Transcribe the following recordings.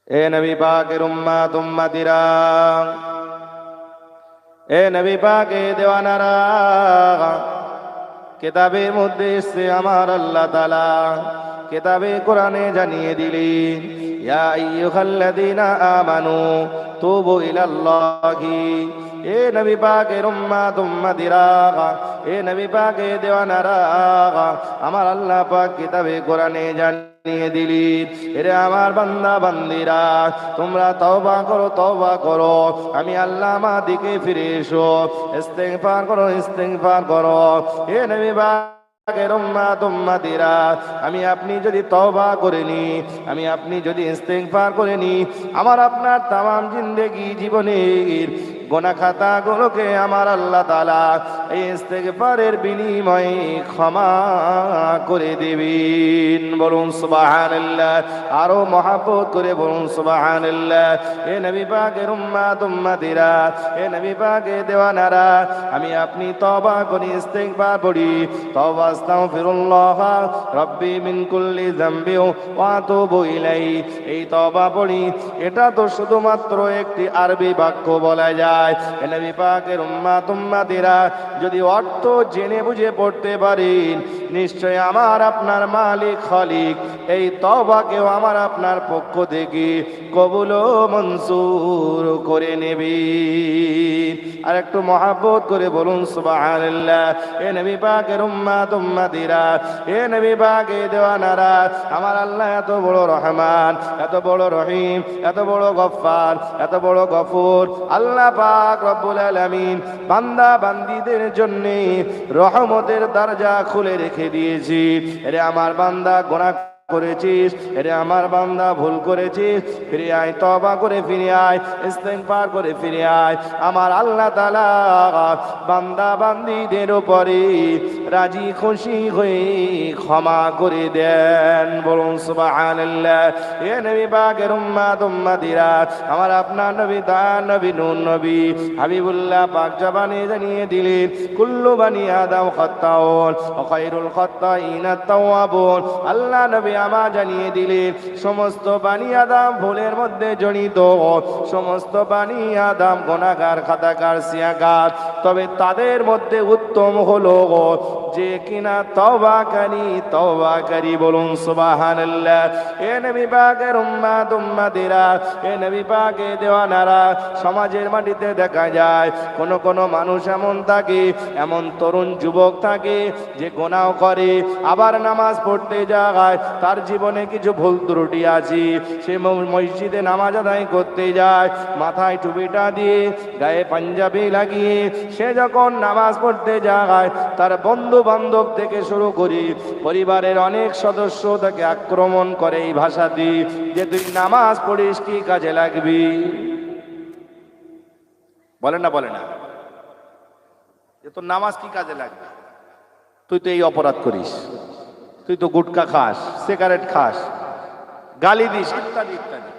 এ নবী পাকের উম্মত উম্মতিরা, এ নবী পাকে দেওয়ানারা, কিতাবের মধ্যে এসে আমার আল্লাহ তাআলা কিতাবে কোরআনে জানিয়ে দিলেন, ইয়া আইয়ুহাল্লাযীনা আমানু তুবু ইলাল্লাহি। এ নবী পাকের উম্মত উম্মতিরা, এ নবী পাকে দেওয়ানারা, আমার আল্লাহ পাক কিতাবে কোরআনে জানিয়ে দিলেন, এরে আমার বান্দা বান্দিরা, তোমরা তওবা করো, তওবা করো, আমি আল্লাহ আমার দিকে ফিরে এসো, ইস্তিগফার করো, ইস্তিগফার করো। এ নবী পাকের উম্মত উম্মতিরা, আমি আপনি যদি তওবা করে নি, আমি আপনি যদি ইস্তিগফার করে নি, আমার আপনার তামাম জিন্দেগি জীবনের গোনা খাতাগুলোকে আমার আল্লাহ তাআলা এই ইস্তিগফারের বিনিময়ে ক্ষমা করে দিবেন। বলুন সুবহানাল্লাহ, আরো মহব্বত করে বলুন সুবহানাল্লাহ। এ নবী পাকের উম্মত উম্মতিরা, এ নবী পাকের দেওয়ানারা, আমি আপনি তওবা করি, ইস্তিগফার পড়ি, তওবা আস্তাগফিরুল্লাহ রাব্বি মিন কুল্লি যামবি ওয়া আতুবু ইলাইহি। এই তওবা পড়ি, এটা তো শুধুমাত্র একটি আরবি বাক্য বলা যায়। এ নবী পাকের উম্মত উম্মতিরা, যদি অর্থ জেনে বুঝে পড়তে পারেন, নিশ্চয় আমার আপনার মালিক খালিক এই তওবাকেও আমার আপনার পক্ষ থেকে কবুল ও মঞ্জুর করে নেবে। আর একটু মহব্বত করে বলুন সুবহানাল্লাহ। এ নবী পাকের উম্মত উম্মতিরা, এ নবী পাকের দেওয়ানারা, আমার আল্লাহ এত বড় রহমান, এত বড় রহিম, এত বড় গফফার, এত বড় গফুর। আল্লাহ পাক রব্বুল আলামিন বান্দা বান্দীদের জন্য রহমতের দরজা খুলে রেখে দিয়েছি। এরে আমার বান্দা গুনাহ করেছিস, এরে আমার বান্দা ভুল করেছিস, ফিরে আয়, তওবা করে ফিরে আয়, ইস্তিগফার করে ফিরে আয়। আমার আল্লাহ তাআলা বান্দা বান্দীদের উপরে রাজি খুশি হয়ে ক্ষমা করে দেন। বলুন সুবহানাল্লাহ। এ নবী পাকের উম্মত উম্মতিরা, আমার আপনার নবী তার নবী নূর নবী হাবিবুল্লাহ পাক জবানে জানিয়ে দিলেন, কুল্লু বানি আদম খাত্তাউন ওয়া খায়রুল খাত্তাইনা তাওয়াবুন। আল্লাহ নবী আমার জানিয়ে দিলেন, সমস্ত বানি আদম ভুলের মধ্যে জড়িত, সমস্ত বানি আদম গুনাহগার, খাতাকার, সিয়াকার, তবে তাদের মধ্যে উত্তম হলো যে কিনা তওবাকারী, তওবাকারী। বলুন সুবহানাল্লাহ। এ নবী পাকের উম্মত উম্মতিরা, এ নবী পাকের দেওয়ানারা, সমাজের মাটিতে দেখা যায় কোন কোন মানুষ এমন থাকে, এমন তরুণ যুবক থাকে যে গুনাহ করে, আবার নামাজ পড়তে যায়, তার জীবনে কিছু ভুল ত্রুটি আছে, সে মসজিদে নামাজ আদায় করতে যায়, মাথায় টুপিটা দিয়ে, গায়ে পাঞ্জাবি লাগিয়ে সে যখন নামাজ পড়তে যায়, তার বন্ধু বান্ধব থেকে শুরু করি পরিবারের অনেক সদস্য তাকে আক্রমণ করে এই ভাষা দিয়ে, যে তুই নামাজ পড়িস কি কাজে লাগবি? বলে না, বলে না, যে তোর নামাজ কি কাজে লাগবে? তুই তো এই অপরাধ করিস, তুই তো গুটকা খাস, সিগারেট খাস, গালি দিস, ইত্যাদি ইত্যাদি।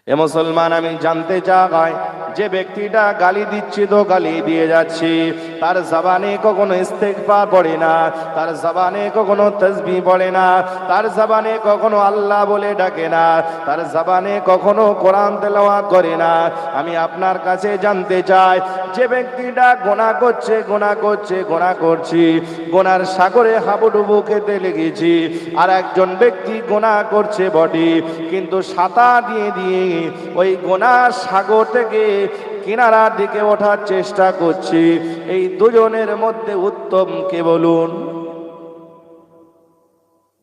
এ মুসলমান, আমি জানতে চাই, যে ব্যক্তিটা গালি দিচ্ছে তো গালি দিয়ে যাচ্ছে, তার জবানে কখনো ইস্তিগফার পড়ে না, তার জবানে কখনো তাসবিহ পড়ে না, তার জবানে কখনো আল্লাহ বলে ডাকে না, তার জবানে কখনো কোরআন তেলাওয়াত করে না। আমি আপনার কাছে জানতে চাই, যে ব্যক্তিটা গুনাহ করছে, গুনাহ করছে, গুনাহ করছে, গুনার সাগরে হাবুডুবু খেতে লেগেছি, আর একজন ব্যক্তি গুনাহ করছে বটে, কিন্তু সাঁতার দিয়ে দিয়ে ওই গুনার সাগর থেকে কিনারার দিকে ওঠার চেষ্টা করছি, এই দুজনের মধ্যে উত্তম কে বলুন?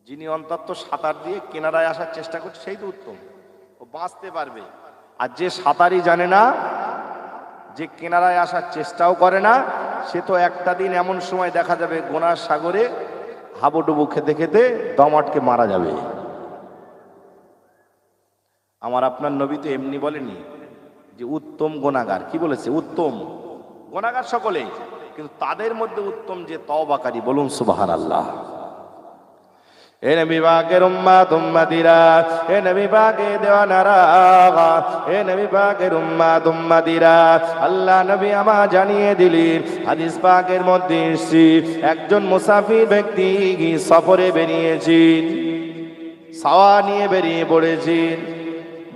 যিনি অন্তত সাঁতার দিয়ে কিনারায় আসার চেষ্টা করছে সেই তো উত্তম, ও বাঁচতে পারবে। আর যে সাঁতারই জানে না, যে কিনারায় আসার চেষ্টাও করে না, সে তো একটা দিন এমন সময় দেখা যাবে গুনার সাগরে হাবুডুবু খেতে খেতে দম আটকে মারা যাবে। আমার আপনার নবী তো এমনি বলেনি যে উত্তম গুনাহগার, কি বলেছে? উত্তম গুনাহগার সকলে, কিন্তু তাদের মধ্যে উত্তম যে তওবাকারী। বলুন সুবহানাল্লাহ। এ নবী পাকের উম্মত উম্মতিরা, এ নবী পাকের দেওয়ানারা, এ নবী পাকের উম্মত উম্মতিরা, আল্লাহ নবী আমার জানিয়ে দিলেন, হাদিস পাকের মধ্যে এসেছে, একজন মুসাফির ব্যক্তি সফরে বেরিয়েছেন, সাওয়া নিয়ে বেরিয়ে পড়েছি।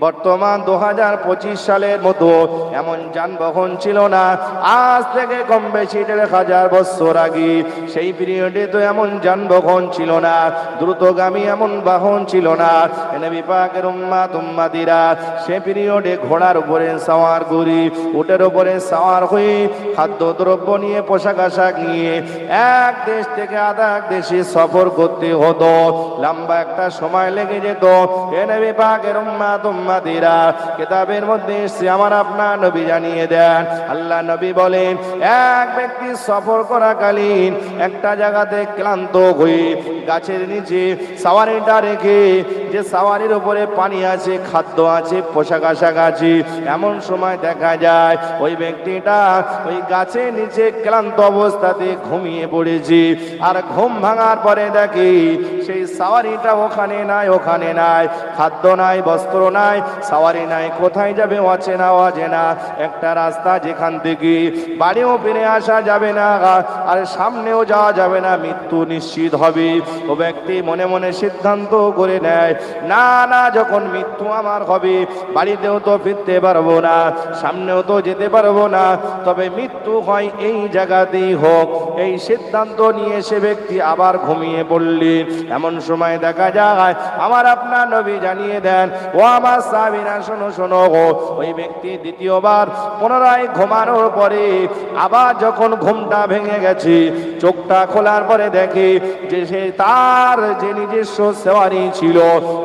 বর্তমান 2025 সালের মতো এমন যানবাহন ছিল না। আজ থেকে কম বেশি 1000 বছর আগে সেই পিরিয়ডে তো এমন যানবাহন ছিল না, দ্রুতগামী এমন বাহন ছিল না। নবী পাকের উম্মাতিরা সে পিরিয়ডে ঘোড়ার উপরে সাওয়ার করি, উটের উপরে সাওয়ার হয়ে খাদ্যদ্রব্য নিয়ে, পোশাক আশাক নিয়ে এক দেশ থেকে আরেক দেশে সফর করতে হতো। লম্বা একটা সময় লেগে যেত। নবী পাকের উম্মাতিরা কিতাবের মধ্যে এসে আমার আপনার নবী জানিয়ে দেন, আল্লাহ নবী বলেন, এক ব্যক্তি সফর করাকালীন একটা জায়গাতে ক্লান্ত হয়ে গাছের নিচে সাওয়ারিটা রেখে, যে সাওয়ারির উপরে পানি আছে, খাদ্য আছে, পোশাক আশাক আছে, এমন সময় দেখা যায় ওই ব্যক্তিটা ওই গাছের নিচে ক্লান্ত অবস্থাতে ঘুমিয়ে পড়েছে। আর ঘুম ভাঙার পরে দেখি সেই সাওয়ারিটা ওখানে নাই, খাদ্য নাই, বস্ত্র নাই, সাওয়ারি নাই, কোথায় যাবে অচেনা একটা রাস্তা, যেখান থেকে বাড়িও ফিরে আসা যাবে না আর সামনেও যাওয়া যাবে না, মৃত্যু নিশ্চিত হবে। ও ব্যক্তি মনে মনে সিদ্ধান্ত করে নেয়, না, যখন মৃত্যু আমার হবে, বাড়িতেও তো ফিরতে পারবো না, সামনেও তো যেতে পারবো না, তবে মৃত্যু হয় এই জায়গাতেই হোক। এই সিদ্ধান্ত নিয়ে সে ব্যক্তি আবার ঘুমিয়ে পড়লেন। এমন সময় দেখা যায় আমার আপনার নবী জানিয়ে দেন, ও আমার সাহাবীরা শোনো, ওই ব্যক্তি দ্বিতীয়বার পুনরায় ঘুমানোর পরে আবার যখন ঘুমটা ভেঙে গেছে, চোখটা খোলার পরে দেখে যে সে তার যে নিজস্ব সওয়ারি ছিল,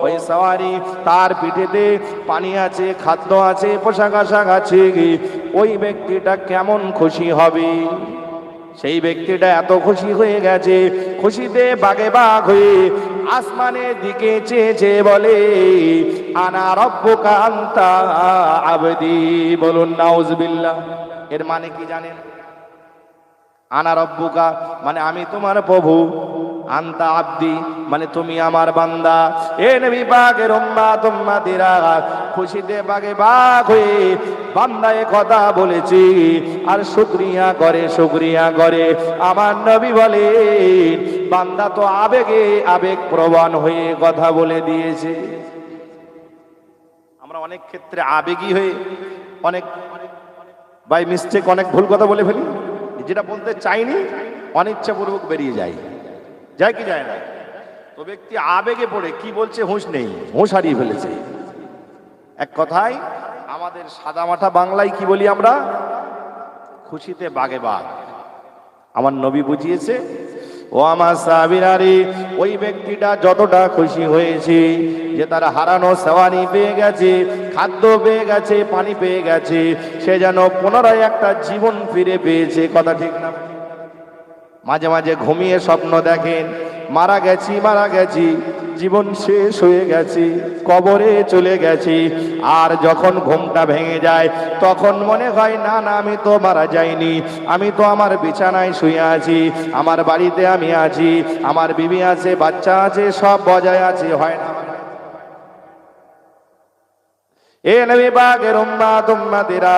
ওই সওয়ারি তার পিঠেতে পানি আছে, খাদ্য আছে, পোশাক আশাক আছে। ওই ব্যক্তিটা কেমন খুশি হবে? সেই ব্যক্তিটা এত খুশি হয়ে গেছে, খুশিতে বাগে বাগ হয়ে আসমানের দিকে চেয়ে বলে, আনা রব্বুকা আনতা আবদি। বলুন নাউজুবিল্লাহ। এর মানে কি জানেন? আনা রব্বুকা মানে আমি তোমার প্রভু, আনতা আব্দি মানে তুমি আমার বান্দা। এ নবী পাকের উম্মাতিরা খুশিতে বাগে বাগ হয়ে বান্দায় কথা বলেছি আর শুকরিয়া করে। আমার নবী বলে, বান্দা তো আবেগ প্রবণ হয়ে কথা বলে দিয়েছে। আমরা অনেক ক্ষেত্রে আবেগী হয়ে অনেক বাই মিস্টেক অনেক ভুল কথা বলে ফেলি, যেটা বলতে চাইনি অনিচ্ছাপূর্বক বেরিয়ে যায় কি যায় না? তো ব্যক্তি আবেগে পড়ে কি বলছে হুঁশ নেই, হুঁশ হারিয়ে ফেলেছে। এক কথায় আমাদের সাদামাটা বাংলায় কি বলি আমরা? খুশিতে বাগে বাগ। আমার নবী বুঝিয়েছে, ও আমার সাহাবীরা রে, ওই ব্যক্তিটা যতটা খুশি হয়েছে যে তার হারানো সওয়ারি পেয়ে গেছে, খাদ্য পেয়ে গেছে, পানি পেয়ে গেছে, সে যেন পুনরায় একটা জীবন ফিরে পেয়েছে। কথা ঠিক না? মাঝে মাঝে ঘুমিয়ে স্বপ্ন দেখেন, মারা গেছি, জীবন শেষ হয়ে গেছে, কবরে চলে গেছি। আর যখন ঘুমটা ভেঙে যায় তখন মনে হয় না, আমি তো মারা যাইনি, আমি তো আমার বিছানায় শুয়ে আছি, আমার বাড়িতে আমি আছি, আমার বিবি আছে, বাচ্চা আছে, সব বজায় আছে। হয় না? এ নবী পাকের উম্মাতিরা,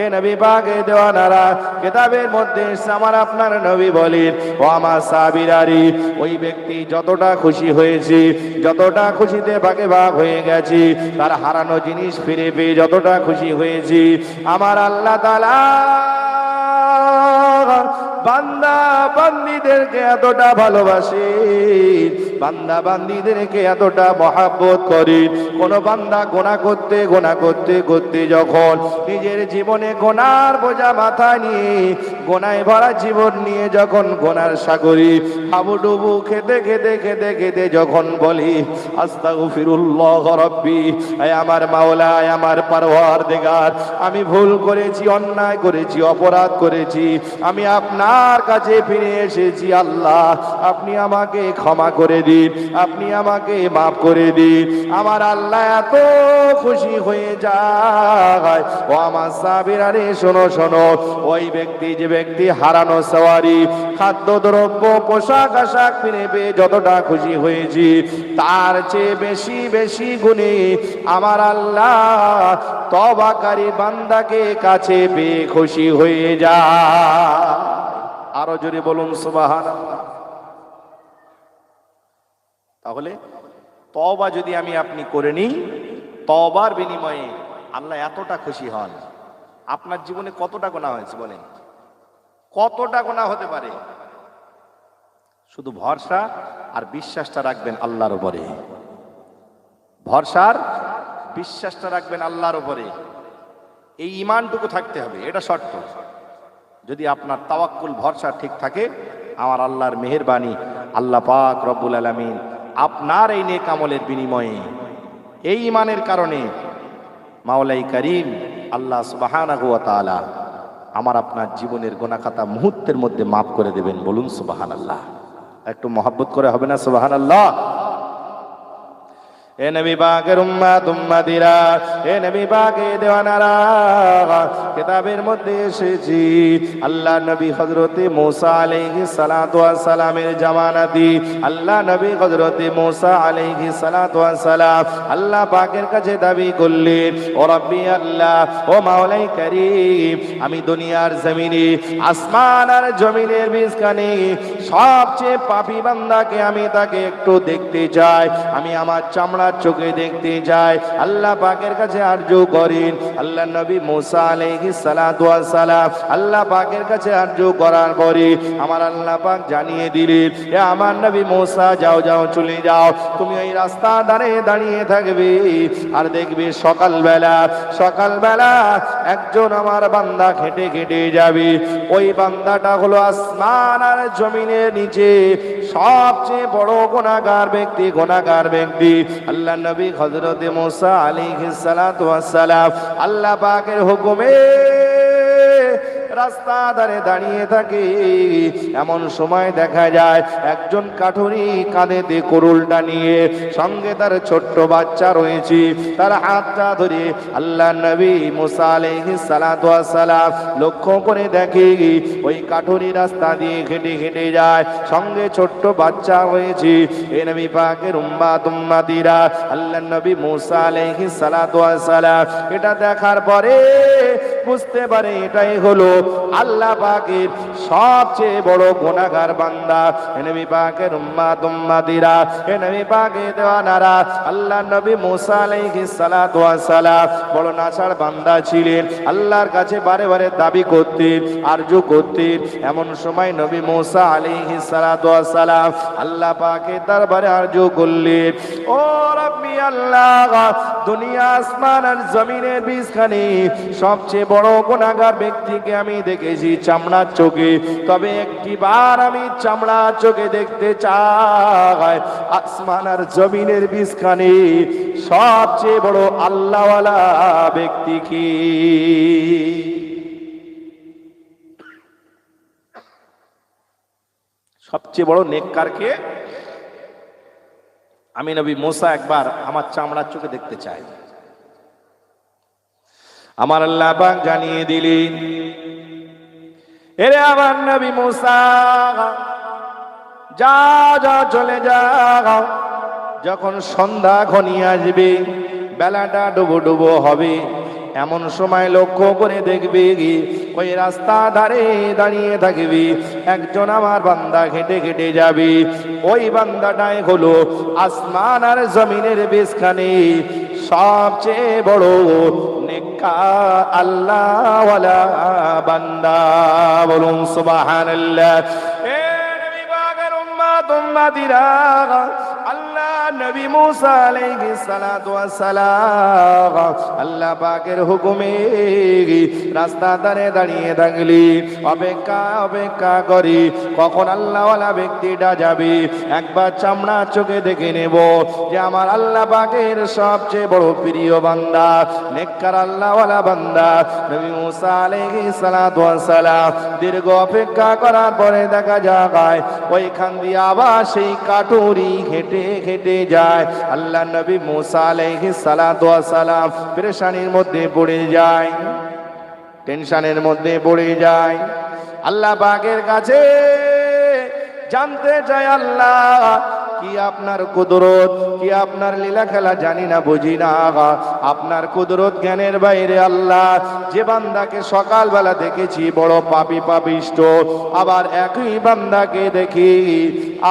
এ নবী পাকের দেওয়ানারা, কিতাবের মধ্যে আমার আপনার নবী বলেন, ও আমার সাহাবীরা রে, ওই ব্যক্তি যতটা খুশি হয়েছে, যতটা খুশিতে বাগে বাগ হয়ে গেছে, তার হারানো জিনিস ফিরে পেয়ে যতটা খুশি হয়েছে, আমার আল্লাহ তাআলা বান্দা বান্দীদেরকে এতটা ভালোবাসে, বান্দা বান্দীদেরকে এতটা মহাব্বত করে। কোন বান্দা গোনা করতে যখন নিজের জীবনে গোনার বোঝা মাথায় নিয়ে, গোনায় ভরা জীবন নিয়ে যখন গোনার সাগরে হাবুডুবু খেতে যখন বলি, আস্তাগফিরুল্লাহ রাব্বি, আয় আমার মাওলা, আয় আমার পারওয়ারদিগার, আমি ভুল করেছি, অন্যায় করেছি, অপরাধ করেছি, আমি আপনার কাছে ফিরে এসেছি। আল্লাহ, আপনি আমাকে ক্ষমা করে দিন, আপনি আমাকে মাফ করে দিন। আমার আল্লাহ এত খুশি হয়ে যায়। ও আমার সাহাবীরা রে, শোনো, ওই ব্যক্তি, যে ব্যক্তি হারানো সওয়ারি, খাদ্য দ্রব্য, পোশাক আশাক ফিরে পেয়ে যতটা খুশি হয়েছি, তার চেয়ে বেশি গুণে আমার আল্লাহ তওবাকারী বান্দাকে কাছে পেয়ে খুশি হয়ে যায়। আরো জোরে বলুন সুবহানাল্লাহ। তাহলে তওবা যদি আমি আপনি করে নিই, তওবার বিনিময়ে আল্লাহ এতটা খুশি হন। আপনার জীবনে কতটা গুনাহ হয়েছে বলেন, কতটা গুনাহ হতে পারে? শুধু ভরসা আর বিশ্বাসটা রাখবেন আল্লাহর উপরে, ভরসার বিশ্বাসটা রাখবেন আল্লাহর উপরে। এই ঈমানটুকু থাকতে হবে, এটা শর্ত। যদি আপনার তাওয়াক্কুল ভরসা ঠিক থাকে, আমার আল্লাহর মেহেরবানি, আল্লাহ পাক রব্বুল আলামিন আপনার এই নেক আমলের বিনিময়ে, এই ঈমানের কারণে মাওলাই করিম আল্লাহ সুবহানাহু ওয়া তাআলা আমার আপনার জীবনের গুনাহ খাতা মুহূর্তের মধ্যে মাফ করে দেবেন। বলুন সুবহানাল্লাহ। একটু মহব্বত করে হবে না সুবহানাল্লাহ? এ নবী পাকের উম্মত উম্মতিরা, এ নবী পাকের দেওয়ানারা, কিতাবের মধ্যে এসেছি আল্লাহ নবী হযরতে মুসা আলাইহিস সালাতু ওয়াস সালামের জামানাতি, আল্লাহ নবী হযরতে মুসা আলাইহিস সালাতু ওয়াস সালাম আল্লাহ পাকের কাছে দাবি করলেন, ও রব্বি আল্লাহ, ও মাওলাই করিম, আমি দুনিয়ার জমিনে, আসমান আর জমিনের মাঝখানে সবচেয়ে পাপী বান্দাকে আমি তাকে একটু দেখতে চাই, আমি আমার চামড়া চোখে দেখতে চাই। আল্লাহ পাকের কাছে আরজু করেন। আল্লাহ নবী মুসা আলাইহিস সালাতু ওয়াস সালাম আল্লাহ পাকের কাছে আরজু করার পরে আমার আল্লাহ পাক জানিয়ে দিলেন, এ আমার নবী মুসা, যাও যাও চলে যাও, তুমি ওই রাস্তা দাঁড়িয়ে দাঁড়িয়ে থাকবে আর দেখবে সকালবেলা একজন আমার বান্দা হেঁটে হেঁটে যাবে। ওই বান্দাটা হলো আসমান আর জমিনের নিচে সবচেয়ে বড় গুনাহগার ব্যক্তি। আল্লাহ নবী হযরত মুসা আলাইহিস সালাতু ওয়াস সালাম আল্লাহ পাকের হুকুমে রাস্তা ধারে দাঁড়িয়ে থাকে। এমন সময় দেখা যায় একজন কাঠুরি কাঁধেতে কুড়ুলটা নিয়ে, সঙ্গে তার ছোট্ট বাচ্চা রয়েছে, তার হাতটা ধরে আল্লাহ নবী মুসা আলাইহিস সালাতু ওয়াস সালাম লক্ষ্য করে দেখে ওই কাঠুরি রাস্তা দিয়ে হেঁটে হেঁটে যায়, সঙ্গে ছোট্ট বাচ্চা রয়েছে। এ নবী পাকের উম্মত উম্মতিরা, আল্লাহ নবী মুসা আলাইহিস সালাতু ওয়াস সালাম এটা দেখার পরে বুঝতে পারে এটাই হলো আল্লাহ পাকের সবচেয়ে বড় গুনাহগার বান্দা। এ নবী পাকের উম্মত উম্মতিরা, এ নবী পাকের দেওয়ানারা, আল্লাহ নবী মুসা আলাইহিস সালাতু ওয়াস সালাম বড় নাছাড় বান্দা ছিলেন, আল্লাহর কাছে বারে বারে দাবি করতেন, আরজু করতেন। এমন সময় নবী মুসা আলাইহিস সালাতু ওয়াস সালাম আল্লাহ পাকের দরবারে আরজু করলেন, ও রব্বি আল্লাহ, দুনিয়া আসমান আর জমিনের মাঝখানে সবচেয়ে বড় গুনাহগার ব্যক্তিকে আমি দেখেছি চামড়ার চোখে, তবে একটিবার আমি চামড়ার চোখে দেখতে চাই আসমান আর জমিনের মাঝখানে সবচেয়ে বড় আল্লাহওয়ালা ব্যক্তি কি? সবচেয়ে বড় নেককার কে? আমি নবী মুসা একবার আমার চামড়ার চোখে দেখতে চাই। আমার আল্লাহ পাক জানিয়ে দিলেন, এরে আমার নবী মুসা, যাও চলে যাও। যখন সন্ধ্যা ঘনিয়ে আসবে, বেলাটা ডুবো ডুবো হবে, এমন সময় লক্ষ্য করে দেখবে ওই রাস্তা ধারে দাঁড়িয়ে থাকবে একজন আমার বান্দা হেঁটে হেঁটে যাবে। ওই বান্দাটাই হলো আসমান আর জমিনের মাঝখানে সবচেয়ে বড় নেককার আল্লাহওয়ালা বান্দা। বলুন সুবহানাল্লাহ। এ নবী পাকের উম্মত উম্মতিরা, আল্লাহ নবী মুসা আলাইহিস সালাতু ওয়াস সালাম আল্লাহ পাকের হুকুমে রাস্তা ধারে দাঁড়িয়ে থাকলি, অপেক্ষা করি কখন আল্লাহওয়ালা ব্যক্তিটা যাবে। একবার চামড়া চোখে দেখে নেব যে আমার আল্লাহ পাকের সবচেয়ে বড় প্রিয় বান্দা, নেককার আল্লাহওয়ালা বান্দা নবী মুসা আলাইহিস সালাতু ওয়াস সালাম। দীর্ঘ অপেক্ষা করার পরে দেখা যায় ওইখান দিয়ে আবার সেই কাঠুরি হেঁটে হেঁটে যায়। আল্লাহ নবী মুসা আলাইহিস সালাতু ওয়াস সালাম পেরেশানির মধ্যে পড়ে যায়, টেনশনের মধ্যে পড়ে যায়। আল্লাহ পাকের কাছে জানতে চায়, আল্লাহ কি আপনার কুদরত, কি আপনার লীলা খেলা জানি না বুঝি না, আপনার কুদরত জ্ঞানের বাইরে আল্লাহ। যে বান্দাকে সকালবেলা দেখেছি বড় পাপী পাপিষ্ট, আবার একই বান্দাকে দেখি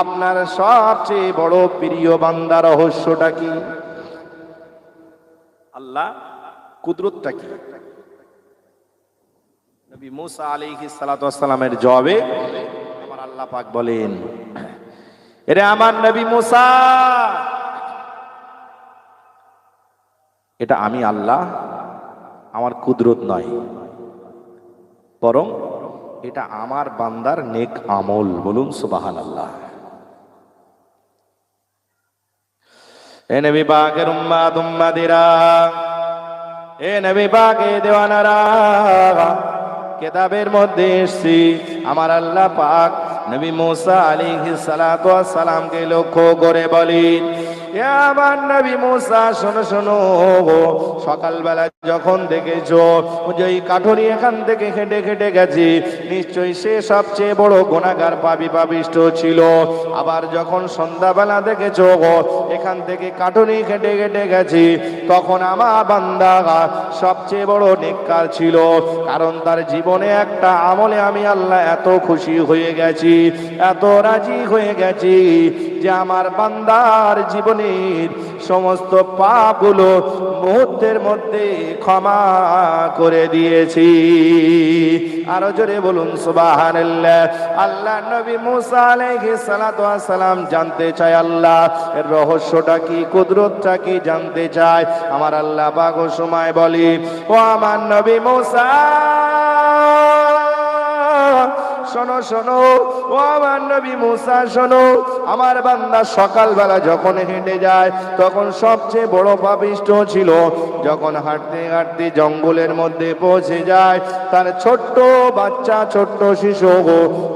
আপনার সবচেয়ে বড় প্রিয় বান্দা। রহস্যটা কি? আল্লাহ কুদরতটা কি? নবী মুসা আলাইহিস সালাতু ওয়াস সালামের জবাবে আমার আল্লাহ পাক বলেন, এরে আমার নবী মুসা, এটা আমি আল্লাহ, আমার কুদরত নয়, বরং এটা আমার বান্দার নেক আমল। বলুন সুবহানাল্লাহ। এ নবী পাকের উম্মাত উম্মাদিরা, এ নবী পাকে দেওয়ানারা, কিতাবের মধ্যে এসেছি আমার আল্লাহ পাক নবী মুসা আলাইহিস সালাতু ওয়াস সালামকে লক্ষ্য করে বলেন, এ আমার নবী মুসা, শোনো শোনো, সকালবেলা যখন দেখেছো যে কাঠুরি এখান থেকে হেঁটে হেঁটে গেছে, নিশ্চয়ই সে সবচেয়ে বড় গুনাহগার পাপী পাপিষ্ট ছিল। আবার যখন সন্ধ্যাবেলা দেখেছো এখান থেকে কাঠুরি হেঁটে হেঁটে গেছে, তখন আমার বান্দা সবচেয়ে বড় নেককার ছিল। কারণ তার জীবনে একটা আমলে আমি আল্লাহ এত খুশি হয়ে গেছি, এত রাজি হয়ে গেছি যে আমার বান্দার জীবনের সমস্ত পাপগুলো মুহূর্তের মধ্যে ক্ষমা করে দিয়েছি। আরো জোরে বলুন সুবহানাল্লাহ। আল্লাহ নবী মুসা আলাইহিস সালাতু ওয়াস সালাম জানতে চায় আল্লাহ এর রহস্যটা কি, কুদরতটা কি জানতে চায়। আমার আল্লাহ পাক ওই সময় বলি, ও আমার নবী মুসা, শোনো শোনো, ও আমার নবী মুসা শোনো, আমার বান্দা সকালবেলা যখন হেঁটে যায় তখন সবচেয়ে বড় পাপিষ্ট ছিল। যখন হাঁটতে হাঁটতে জঙ্গলের মধ্যে পৌঁছে যায়, তার ছোট্ট বাচ্চা, ছোট্ট শিশু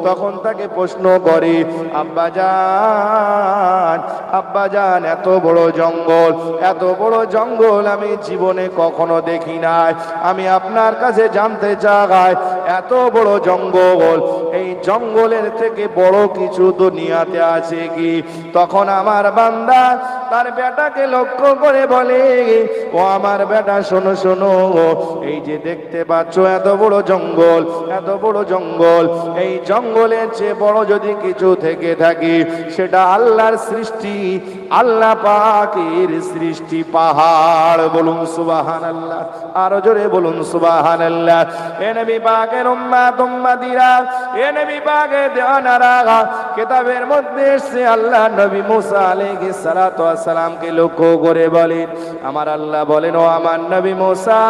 তখন তাকে প্রশ্ন করে, আব্বা জান, আব্বা জান, এত বড় জঙ্গল, এত বড় জঙ্গল আমি জীবনে কখনো দেখি নাই। আমি আপনার কাছে জানতে চাই, এত বড় জঙ্গল, এই জঙ্গলের থেকে বড় কিছু দুনিয়াতে আছে কি? তখন আমার বান্দা তার বেটাকে লক্ষ্য করে বলে, ও আমার বেটা, শোনো শোনো, এই যে দেখতে পাচ্ছ এত বড় জঙ্গল, এত বড় জঙ্গল, এই জঙ্গলের চেয়ে বড় যদি কিছু থেকে থাকে সেটা আল্লাহর সৃষ্টি, আল্লাহ পাকের সৃষ্টি পাহাড়। বলুন সুবহানাল্লাহ। আরো জোরে বলুন সুবহানাল্লাহ। এ নবী পাকের উম্মাত উম্মাদিরা, এ নবী পাকের দেওয়ানারা, কিতাবের মধ্যে এসেছে আল্লাহ নবী মুসা আলাইহিস সালাতু ওয়াস সালামকে লক্ষ্য করে বলেন, আমার আল্লাহ বলেন, ও আমার নবী মুসা,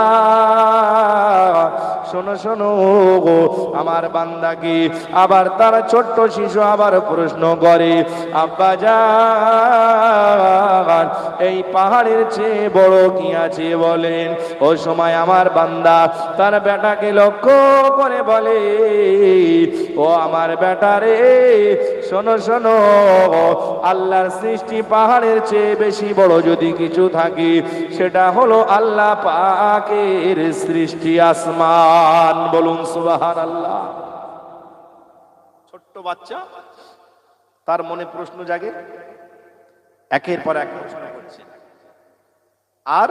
শোনো শোনো, আমার বান্দা কি? আবার তার ছোট্ট শিশু আবার প্রশ্ন করে, আব্বা জান, এই পাহাড়ের চেয়ে বড় কি আছে বলেন? ও সময় আমার বান্দা তার বেটাকে লক্ষ্য করে বলে, ও আমার বেটা রে, শোনো শোনো, আল্লাহর সৃষ্টি পাহাড়ের চেয়ে বেশি বড় যদি কিছু থাকে সেটা হলো আল্লাহ পাকের সৃষ্টি আসমান। বলুন সুবহানাল্লাহ। ছোট্ট বাচ্চা, তার মনে প্রশ্ন জাগে, একের পর এক প্রশ্ন করছে, আর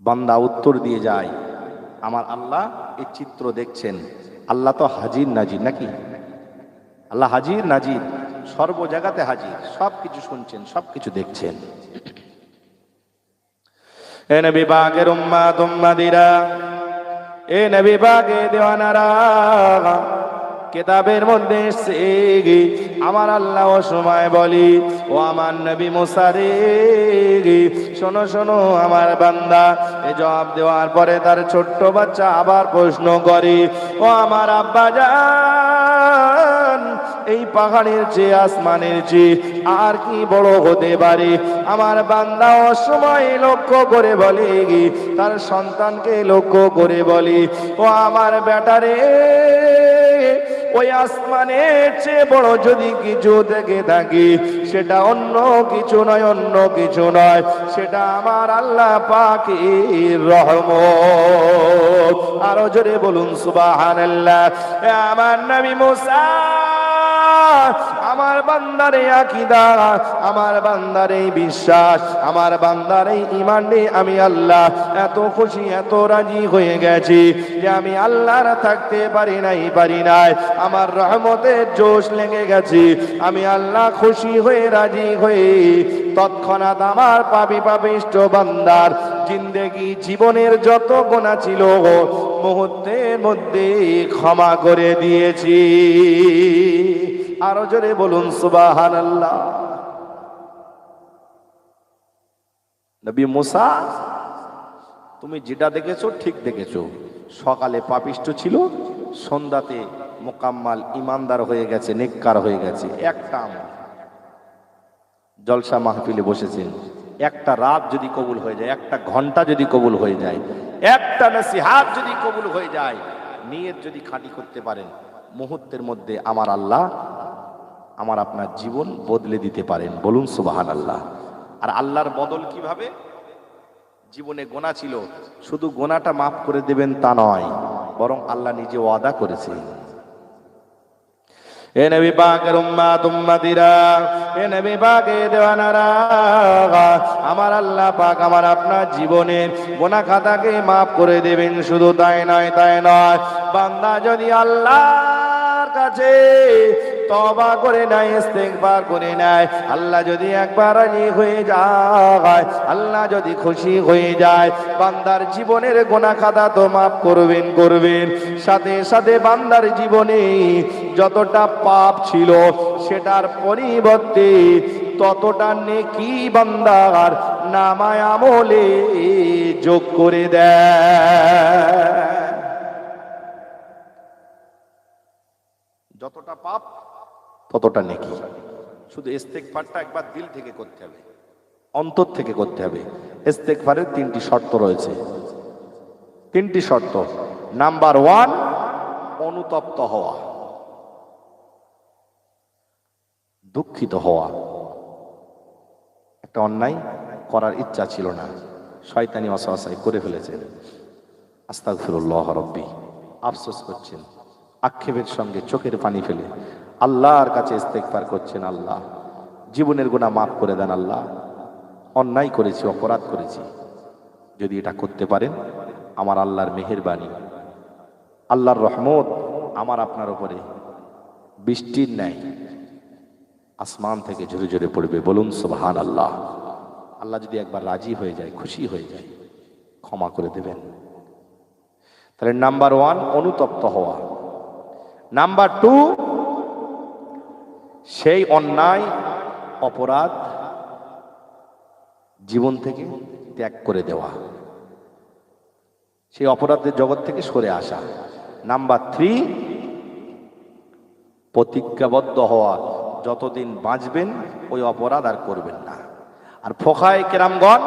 বান্দা উত্তর দিয়ে যায়, আমার আল্লাহ এই চিত্র দেখছেন। আল্লাহ তো হাজির নাজির নাকি? আল্লাহ হাজির নাজির, সর্ব জায়গাতে হাজির, সবকিছু শুনছেন, সবকিছু দেখছেন। এ নবী পাকের উম্মাত উম্মাদিরা, এ নবী পাকে দেওয়ানারা, কিতাবের মধ্যে এসেছে আমার আল্লাহ ও সময় বলি, ও আমার নবী মুসা রে, শোনো শোনো, আমার বান্দা। এই জবাব দেওয়ার পরে তার ছোট্ট বাচ্চা আবার প্রশ্ন করে, ও আমার আব্বা জান, এই পাহাড়ের চেয়ে, আসমানের চেয়ে আর কি বড় হতে পারে? আমার বান্দা অসময় লক্ষ্য করে বলে, তার সন্তানকে লক্ষ্য করে বলে, ও আমার বেটারে, ওই আসমানের চেয়ে বড় যদি কিছু থেকে থাকি সেটা অন্য কিছু নয়, অন্য কিছু নয়, সেটা আমার আল্লাহ পাকের রহমত। আরো জোরে বলুন সুবহানাল্লাহ। আমার নবী মুসা, আমার আমার বান্দার এই আকীদা, আমার বান্দার এই বিশ্বাস, আমার বান্দার এই ঈমান নিয়ে আমি আল্লাহ এত খুশি এত রাজি হয়ে গেছি যে আমি আল্লাহর থাকতে পারি নাই, আমার রহমতের জোশ লেগে গেছে। আমি আল্লাহ খুশি হয়ে রাজি হয়ে তৎক্ষণাৎ আমার পাপিষ্ট বান্দার জিন্দেগি জীবনের যত গুনাহ ছিল মুহূর্তের মধ্যে ক্ষমা করে দিয়েছি। আরো জোরে বলুন সুবহানাল্লাহ। নবী মুসা, তুমি যেটা দেখেছো ঠিক দেখেছো, সকালে পাপিষ্ট ছিল, সন্ধ্যাতে মোকাম্মাল ইমানদার হয়ে গেছে, নেককার হয়ে গেছে। একটা জলসা মাহফিলে বসেছেন, একটা রাত যদি কবুল হয়ে যায়, একটা ঘন্টা যদি কবুল হয়ে যায়, একটা নসিহাত যদি কবুল হয়ে যায়, নিয়ত যদি খাঁটি করতে পারেন, মুহূর্তের মধ্যে আমার আল্লাহ আমার আপনার জীবন বদলে দিতে পারেন। বলুন সুবহানাল্লাহ। আর আল্লাহর বদল কিভাবে? জীবনে গোনা ছিল, শুধু গোনাটা মাফ করে দেবেন তা নয়, বরং আল্লাহ নিজে ওয়াদা করেছে। এ নবী পাকের উম্মত উম্মতিরা, এ নবী পাকের দেওয়ানারা, আমার আল্লাহ পাক আমার আপনার জীবনের গুনাহ খাতাকে মাফ করে দেবেন। শুধু তাই নয়, বান্দা যদি আল্লাহর কাছে তওবা করে নেয়, ইস্তেগফার করে নেয়, আল্লাহ যদি একবার রাজি হয়ে যায়, আল্লাহ যদি খুশি হয়ে যায়, বান্দার জীবনের গুনাহ খাতা তো মাফ করবেন। সাথে সাথে বান্দার জীবনে যতটা পাপ ছিল সেটার পরিবর্তে ততটা নেকি বান্দার নামায় আমলে যোগ করে দেয়। যতটা পাপ ততটা নেকি। শুধু ইস্তেগফারটা একবার দিল থেকে করতে হবে, অন্তর থেকে করতে হবে। ইস্তেগফারের 3টি শর্ত রয়েছে, 3টি শর্ত। নাম্বার 1, অনুতপ্ত হওয়া, দুঃখিত হওয়া। একটা অন্যায় করার ইচ্ছা ছিল না, শয়তানি ওয়াসওয়াসায় করে ফেলেছেন, আস্তাগফিরুল্লাহ রাব্বি, আফসোস করছেন, আক্ষেপের সঙ্গে চোখের পানি ফেলে আল্লাহর কাছে ইস্তেগফার করছেন, আল্লাহ জীবনের গুনাহ মাফ করে দেন, আল্লাহ অন্যায় করেছি, অপরাধ করেছি। যদি এটা করতে পারেন, আমার আল্লাহর মেহেরবানি, আল্লাহর রহমত আমার আপনার উপরে বৃষ্টির ন্যায় আসমান থেকে ঝরে ঝরে পড়বে। বলুন সুবহানাল্লাহ। আল্লাহ যদি একবার রাজি হয়ে যায়, খুশি হয়ে যায়, ক্ষমা করে দেবেন। তাহলে নাম্বার 1 অনুতপ্ত হওয়া। নাম্বার 2 সেই অন্যায় অপরাধ জীবন থেকে ত্যাগ করে দেওয়া, সেই অপরাধের জগৎ থেকে সরে আসা। নাম্বার 3 প্রতিজ্ঞাবদ্ধ হওয়া, যতদিন বাঁচবেন ওই অপরাধ আর করবেন না। আর ফোকায়ে কেরামগণ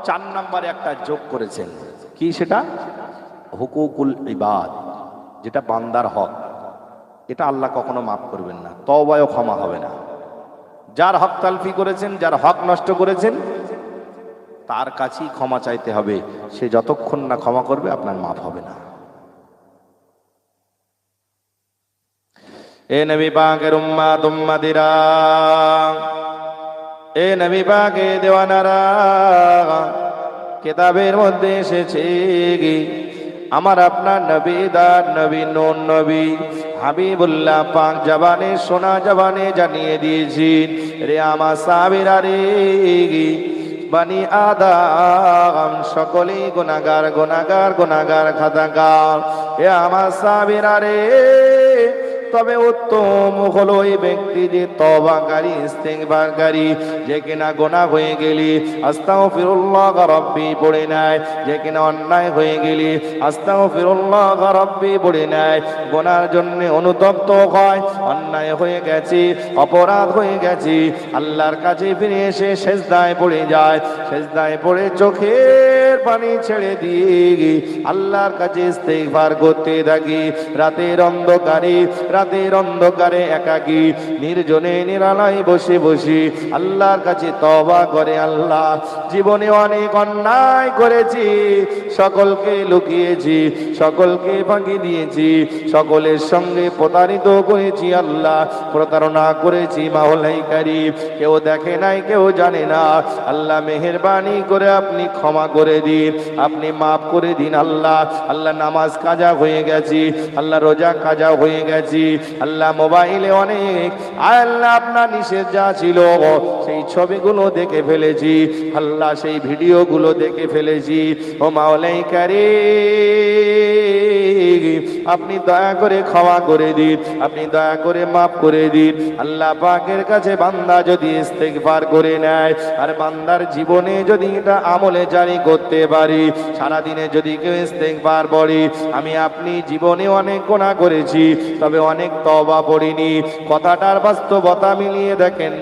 4 নম্বরে একটা যোগ করেছেন, কি সেটা? হুকুকুল ইবাদ, যেটা বান্দার হক, এটা আল্লাহ কখনো মাফ করবেন না, তওবায়ও ক্ষমা হবে না। যার হক তালফি করেছেন, যার হক নষ্ট করেছেন, তার কাছেই ক্ষমা চাইতে হবে। সে যতক্ষণ না ক্ষমা করবে আপনার মাফ হবে না। এ নবী পাকের উম্মত উম্মতিরা, এ নবী পাকের দেওয়ানারা, কিতাবের মধ্যে এসেছে আমার আপনার নবী দার নবী নূর নবী হাবিবুল্লাহ পাক জবানে সোনা জবানে জানিয়ে দিয়েছি, রে আমার সাহাবীরা রে, বানি আদম সকলেই গুনাহগার খাতাকার। এ আমার সাহাবীরা রে, তবে উত্তম হলো ওই ব্যক্তি যে তওবাকারী, ইস্তেগফারকারী, যে কিনা গুনাহ হয়ে গেলে আস্তাগফিরুল্লাহ রাব্বি পড়ে নেয়, যে কিনা অন্যায় হয়ে গেলে আস্তাগফিরুল্লাহ রাব্বি পড়ে নেয়, গুনার জন্য অনুতপ্ত হয়, অন্যায় হয়ে গেছে, অপরাধ হয়ে গেছে, আল্লাহর কাছে ফিরে এসে সেজদায় পড়ে যায়, সেজদায় পড়ে চোখের চোখের পানি ছেড়ে দিয়ে আল্লাহর কাছে ইস্তেগফার করতে থাকি। রাতের অন্ধকারে একাকী নির্জনে নিরালায় বসে বসে আল্লাহর কাছে তওবা করে, আল্লাহ জীবনে অনেক অন্যায় করেছি, সকলকে লুকিয়েছি, সকলকে ফাঁকি দিয়েছি, সকলের সঙ্গে প্রতারিত করেছি, আল্লাহ প্রতারণা করেছি। মাওলাই কারীম, কেউ দেখে নাই, কেউ জানে না, আল্লাহ মেহেরবানি করে আপনি ক্ষমা করে দিন, আপনি মাফ করে দিন। আল্লাহ নামাজ কাজা হয়ে গেছি, আল্লাহ রোজা কাজা হয়ে গেছি, আল্লাহ মোবাইলে অনেক আল্লাহ আপনার নিষেধ যা ছিল সেই ছবিগুলো দেখে ফেলেছি, আল্লাহ সেই ভিডিওগুলো দেখে ফেলেছি। ও মাওলাই কারীম, আপনি দয়া করে ক্ষমা করে দিন, আপনি দয়া করে মাফ করে দিন। আল্লাহ পাকের কাছে বান্দা যদি ইস্তেগফার করে নেয় আর বান্দার জীবনে যদি এটা আমলে জারি করতে পারি, সারাদিনে যদি কেউ ইস্তেগফার পড়ি, আমি আপনি জীবনে অনেক গুনাহ করেছি তবে অনেক তওবা পড়িনি, কথাটার বাস্তবতা মিলিয়ে দেখেন,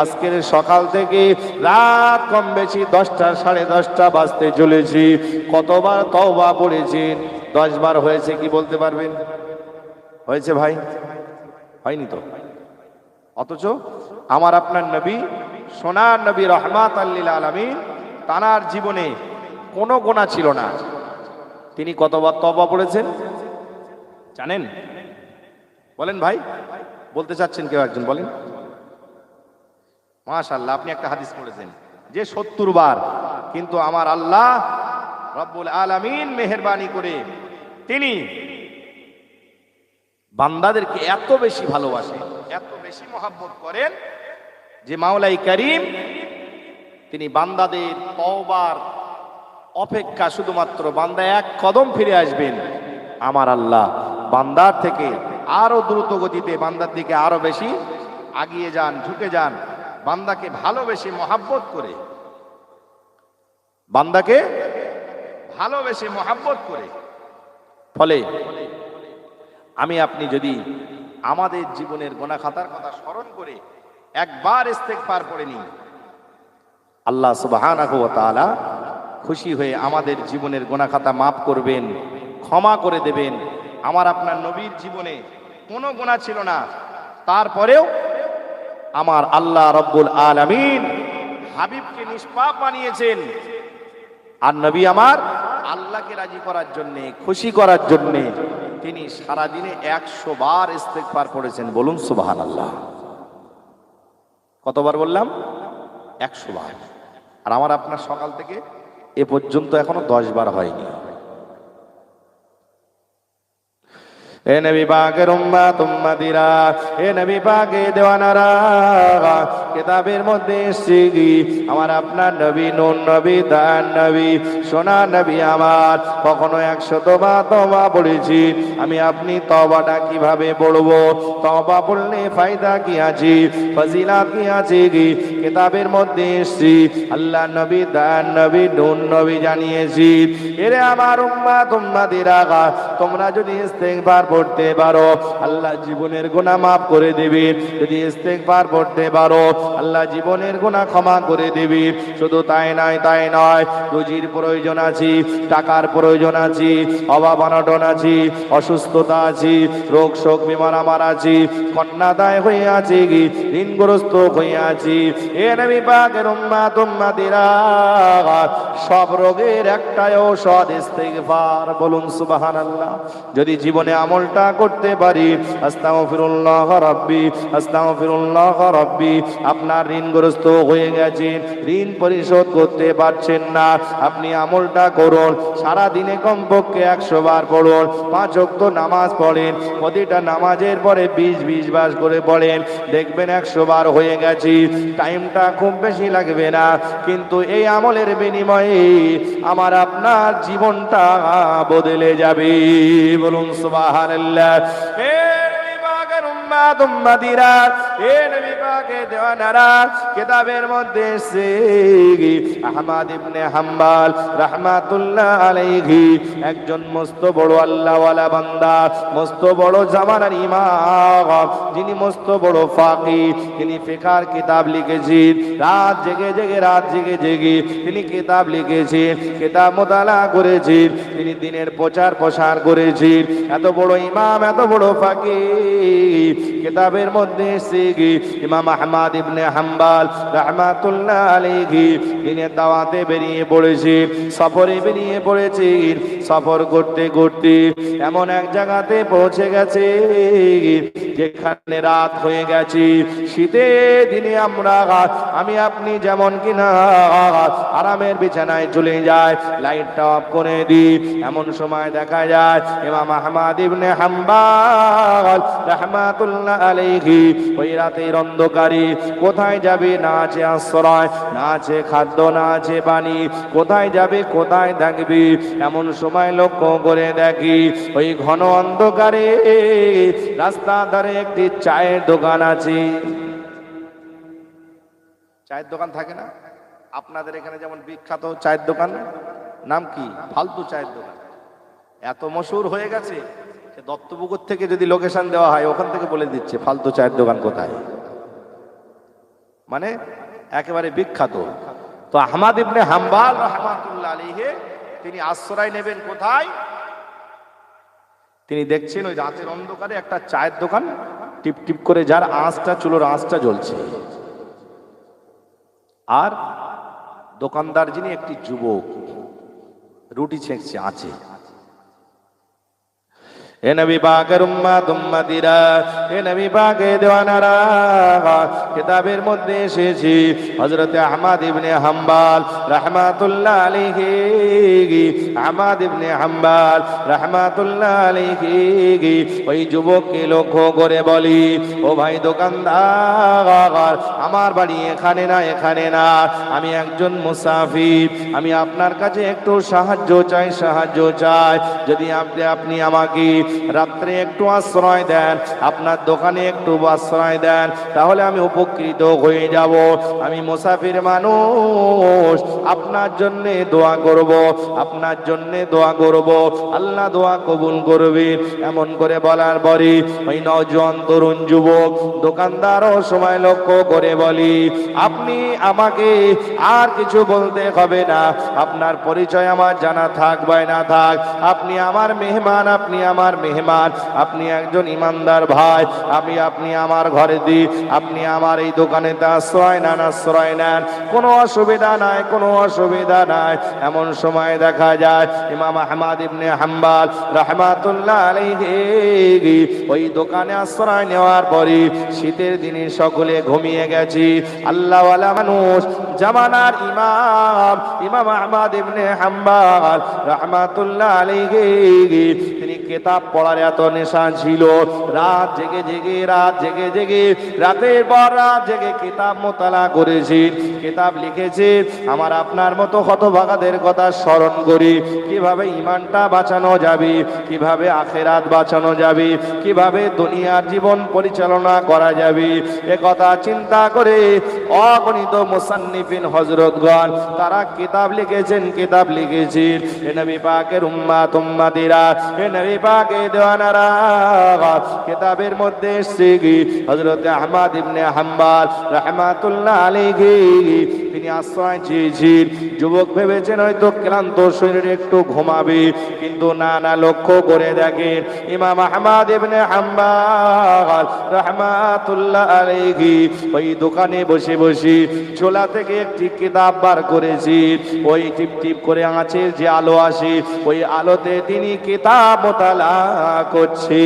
আজকের সকাল থেকে রাত কম বেশি 10টা 10:30 বাজতে চলেছি, কতবার তওবা পড়েছি? 10 বার হয়েছে কি বলতে পারবেন? হয়েছে ভাই? হয়নি তো। অথচ আমার আপনার নবী, সোনার নবী রহমাতাল লিল আলামিন, তানার জীবনে কোনো গুনাহ ছিল না। তিনি কতবার তওবা পড়েছেন জানেন? বলেন ভাই, বলতে চাচ্ছেন কেউ একজন বলেন? মাশাআল্লাহ, আপনি একটা হাদিস পড়েছেন যে 70 বার। কিন্তু আমার আল্লাহ রব্বুল আলামিন মেহেরবানি করে তিনি বান্দাদেরকে এত বেশি ভালোবাসেন, এত বেশি মহব্বত করেন যে মাওলাই কারীম তিনি বান্দাদের তওবার অপেক্ষা, শুধুমাত্র বান্দা এক কদম ফিরে আসবেন, আমার আল্লাহ বান্দার থেকে আরো দ্রুত গতিতে বান্দার দিকে আরো বেশি আগিয়ে যান, ঝুঁকে যান, বান্দাকে ভালোবেসে মহব্বত করে, বান্দাকে ভালোবেসে মহব্বত করে। ফলে আমি আপনি যদি আমাদের জীবনের গুনাহ খাতার কথা স্মরণ করে একবার ইস্তেগফার পড়ে নিই, আল্লাহ সুবহানাহু ওয়া তাআলা খুশি হয়ে আমাদের জীবনের গুনাহ খাতা মাফ করবেন, ক্ষমা করে দেবেন। আমার আপনার নবীর জীবনে কোনো গুনাহ ছিল না, তারপরেও আমার আল্লাহ রব্বুল আলামিন হাবিবকে নিষ্পাপ বানিয়েছেন। আর নবী আমার আল্লাহকে রাজি করার জন্যে, খুশি করার জন্যে তিনি সারাদিনে 100 বার ইস্তেগফার পড়েছেন। বলুন সুবহানাল্লাহ। কতবার বললাম? 100 বার। আর আমার আপনার সকাল থেকে এ পর্যন্ত এখনো 10 বার হয়নি। এ নবী পাকের উম্মত উম্মতিরা, এ নবী পাকের দেওয়ানারা, কিতাবের মধ্যে এসেছে আমার আপনার নবী, নূর নবী, দান নবী, সোনার নবী আমার কখনো 100 বার তওবা পড়েছি। আমি আপনি তওবাটা কিভাবে পড়বো? তওবা পড়লে ফায়দা কি আছে, ফজিলত কি আছে? কিতাবের মধ্যে এসেছে, আল্লাহ নবী, দান নবী, নূর নবী জানিয়েছি, এরে আমার উম্মত উম্মতিরা, তোমরা যদি ইস্তেগফার পড়তে পারো আল্লাহ জীবনের গুনাহ মাফ করে দেবে। যদি ইস্তেগফার পড়তে পারো আল্লাহ জীবনের গুনাহ ক্ষমা করে দেবে। শুধু তাই নয়, রুজির প্রয়োজন আছে, টাকার প্রয়োজন আছে, অভাব অনটন আছে, অসুস্থতা আছে, রোগ শোক বিমার আমার আছে, কন্যা দায় হয়ে আছে, ঋণগ্রস্ত হয়ে আছে, এ নবী পাকের উম্মত উম্মতিরা, সব রোগের একটাই ঔষধ ইস্তেগফার। বলুন সুবহানাল্লাহ। যদি জীবনে আমলটা করতে পারি, আস্তাগফিরুল্লাহ রাব্বি, আস্তাগফিরুল্লাহ রাব্বি, আপনার ঋণগ্রস্ত হয়ে গেছেন, ঋণ পরিশোধ করতে পারছেন না, আপনি আমলটা করুন, সারা দিনে কমপক্ষে 100 বার পড়ুন, 5 ওয়াক্ত নামাজ পড়েন, প্রতিটা নামাজের পরে 20 বার করে পড়েন, দেখবেন 100 বার হয়ে গেছে। টাইমটা খুব বেশি লাগবে না, কিন্তু এই আমলের বিনিময়ে আমার আপনার জীবনটা বদলে যাবে। বলুন সুবহানাল্লাহ। এ নবী পাকের দেওয়ানারা, কিতাবের মধ্যে এসেছে আহমদ ইবনে হাম্বল রাহমাতুল্লাহ আলাইহি একজন মস্ত বড় আল্লাহওয়ালা বান্দা, মস্ত বড় জামানার ইমাম, যিনি মস্ত বড় ফাকিহ, তিনি ফিকহের কিতাব লিখেছেন। রাত জেগে জেগে তিনি কিতাব লিখেছেন, কিতাব মুতালা করেছেন, তিনি দিনের প্রচার প্রসার করেছেন। এত বড় ইমাম, এত বড় ফাকিহ, কিতাবের মধ্যে এসেছে ইমাম আহমদ ইবনে হাম্বল রাহমাতুল্লাহ আলাইহি তিনি দাওয়াতে বেরিয়ে পড়েছে, সফরে বেরিয়ে পড়েছেন। সফর করতে করতে এমন এক জায়গাতে পৌঁছে গেছে যেখানে রাত হয়ে গেছে। শীতের দিনে আমি আপনি যেমন কিনা আরামের বিছানায় চলে যায়, লাইটটা অফ করে দিই, এমন সময় দেখা যায় ইমাম আহমদ ইবনে হাম্বল রাহমাতুল্লাহ আলাইহি ওই রাতের অন্ধকারে কোথায় যাবে, না আছে আশ্রয়, না আছে খাদ্য, না আছে পানি, কোথায় যাবে, কোথায় থাকবে। এমন সময় লক্ষ্য করে দেখি ওই ঘন অন্ধকারে রাস্তার ধারে একটি চায়ের দোকান আছে। চায়ের দোকান থাকে না আপনাদের এখানে, যেমন বিখ্যাত চায়ের দোকান, নাম কি? ফালতু চায়ের দোকান। এত মশহুর হয়ে গেছে যে দত্তপুকুর থেকে যদি লোকেশন দেওয়া হয় ওখান থেকে বলে দিচ্ছে ফালতু চায়ের দোকান কোথায়, মানে একেবারে বিখ্যাত। তো আহমদ ইবনে হাম্বল রাহমাতুল্লাহ আলাইহি তিনি আশ্রয় নেবেন কোথায়? তিনি দেখছেন ওই রাতের অন্ধকারে একটা চায়ের দোকান টিপ টিপ করে, যার আঁচটা, চুলোর আঁচটা জ্বলছে, আর দোকানদার যিনি একটি যুবক রুটি ছেঁকছে আছে। এ নবী পাকের উম্মত উম্মতিরা, এ নবী পাকের দেওয়ানারা, কিতাবের মধ্যে এসেছে হযরত আহমদ ইবনে হাম্বল রাহমাতুল্লাহ আলাইহি, আহমদ ইবনে হাম্বল রাহমাতুল্লাহ আলাইহি ওই যুবককে লক্ষ্য করে বলি, ও ভাই দোকানদার, আমার বাড়ি এখানে না, এখানে না, আমি একজন মুসাফির, আমি আপনার কাছে একটু সাহায্য চাই। যদি আপনি আমাকে রাত্রে একটু আশ্রয় দেন, আপনার দোকানে একটু আশ্রয় দেন, তাহলে আমি উপকৃত হয়ে যাব। আমি মুসাফির মানুষ, আপনার জন্য দোয়া করব, আপনার জন্য দোয়া করব, আল্লাহ দোয়া কবুল করবে। এমন করে বলার পরে ওই নওজোয়ান তরুণ যুবক দোকানদারও সময় লক্ষ্য করে বলি, আপনি আমাকে আর কিছু বলতে হবে না, আপনার পরিচয় আমার জানা থাক বা না থাক, আপনি আমার মেহমান, আপনি আমার মেহমান, আপনি একজন ইমানদার ভাই, আপনি আমার ঘরে দি, আপনি আমার এই দোকানেতে আশ্রয় নেন, কোনো অসুবিধা নাই, কোনো অসুবিধা নাই। এমন সময় দেখা যায় ইমাম আহমদ ইবনে হাম্বল রাহমাতুল্লাহ আলাইহি ওই দোকানে আশ্রয় নেওয়ার পরে শীতের দিনে সকলে ঘুমিয়ে গেছি। আল্লাহওয়ালা মানুষ, জামানার ইমাম আহমদ ইবনে হাম্বল রাহমাতুল্লাহ আলাইহি তিনি কিতাব পড়ার এত নেশা ছিল, রাত জেগে জেগে রাতের পর রাত জেগে কিতাব মোতালা করেছি, কিতাব লিখেছি। আমার আপনার মতো হতভাগাদের কথা স্মরণ করি, কিভাবে ঈমানটা বাঁচানো যাবে, কিভাবে আখিরাত বাঁচানো যাবে, কিভাবে দুনিয়ার জীবন পরিচালনা করা যাবে, এ কথা চিন্তা করে অগণিত মুসান্নিফিন হযরতগণ তারা কিতাব লিখেছেন। এ নবী পাকের উম্মত উম্মতিরা, এ নবী পাকের দেওয়ানারা, কিতাবের মধ্যে এসেছে হযরত আহমদ ইবনে হাম্বল রাহমাতুল্লাহ আলাইহি তিনি আশ্রয় চেয়েছেন। যুবক ভেবেছেন হয়তো ক্লান্ত শরীরে একটু ঘুমাবে, কিন্তু না, লক্ষ্য করে দেখেন ইমাম আহমদ ইবনে হাম্বল রাহমাতুল্লাহ আলাইহি ওই দোকানে বসে বসে ঝোলা থেকে একটি কিতাব বার করেছি। ওই টিপ টিপ করে আঁচের যে আলো আসে, ওই আলোতে তিনি কিতাব মোতালা করছি।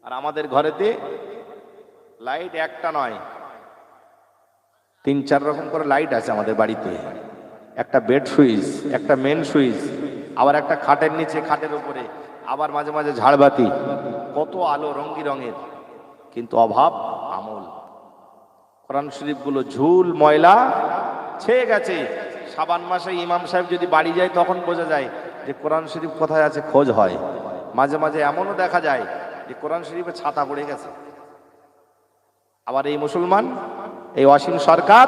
আর আমাদের ঘরেতে লাইট একটা নয়, 3-4 রকম করে লাইট আছে আমাদের বাড়িতে। একটা বেড সুইচ, একটা মেন সুইচ, আবার একটা খাটের নিচে, খাটের উপরে, আবার মাঝে মাঝে ঝাড়বাতি, কত আলো রঙি রঙের, কিন্তু অভাব আমল। কোরআন শরীফগুলো ঝুল ময়লা ছেয়ে গেছে। শাবান মাসে ইমাম সাহেব যদি বাড়ি যায় তখন বোঝা যায় যে কোরআন শরীফ কোথায় আছে, খোঁজ হয়। মাঝে মাঝে এমনও দেখা যায় যে কোরআন শরীফে ছাতা পড়ে গেছে। আবার এই মুসলমান, এই অসীম সরকার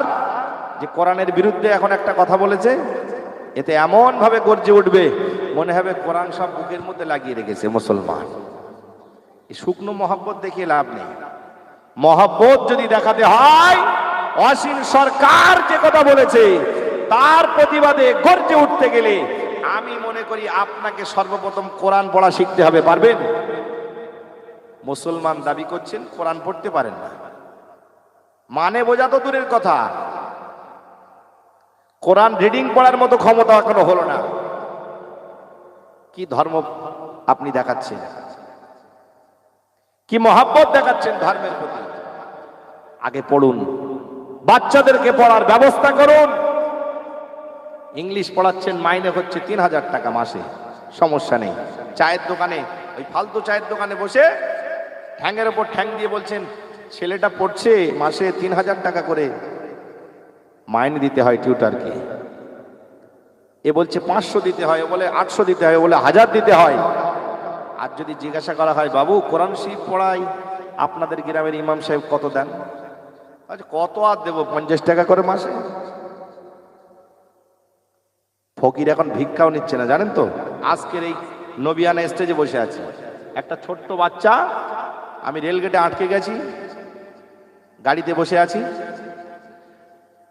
যে কোরআনের বিরুদ্ধে এখন একটা কথা বলেছে, এতে এমন ভাবে গর্জে উঠবে মনে হবে কোরআন সব বুকের মধ্যে লাগিয়ে রেখেছে মুসলমান। এই শুকনো মহব্বত দেখিয়ে লাভ নেই। মহব্বত যদি দেখাতে হয়, অসীম সরকার যে কথা বলেছে তার প্রতিবাদে গর্জে উঠতে গেলে আমি মনে করি আপনাকে সর্বপ্রথম কোরআন পড়া শিখতে হবে। পারবেন? মুসলমান দাবি করছেন, কোরআন পড়তে পারেন না, মানে বোঝা তো দূরের কথা, কোরআন রিডিং পড়ার মতো ক্ষমতা এখনো হলো না। কি ধর্ম আপনি দেখাচ্ছেন, কি মহব্বত দেখাচ্ছেন ধর্মের প্রতি। আগে পড়ুন, বাচ্চাদেরকে পড়ার ব্যবস্থা করুন। ইংলিশ পড়াচ্ছেন, মাইনে হচ্ছে 3000 টাকা মাসে, সমস্যা নেই। চায়ের দোকানে, ওই ফালতু চায়ের দোকানে বসে ঠ্যাঙের ওপর ঠ্যাং দিয়ে বলছেন ছেলেটা পড়ছে মাসে 3000 টাকা করে মাইনে দিতে হয় টিউটারকে। এ বলছে 500 দিতে হয়, ও বলে 800 দিতে হয়, ও বলে 1000 দিতে হয়। আর যদি জিজ্ঞাসা করা হয়, বাবু কোরআন শরীফ পড়াই আপনাদের গ্রামের ইমাম সাহেব কত দেন? আচ্ছা কত আর দেবো, 50 টাকা করে মাসে। ফকির এখন ভিক্ষাও নিচ্ছে না, জানেন তো। আজকের এই নবিয়ানা স্টেজে বসে আছে একটা ছোট্ট বাচ্চা, আমি রেলগেটে আটকে গেছি, গাড়িতে বসে আছি,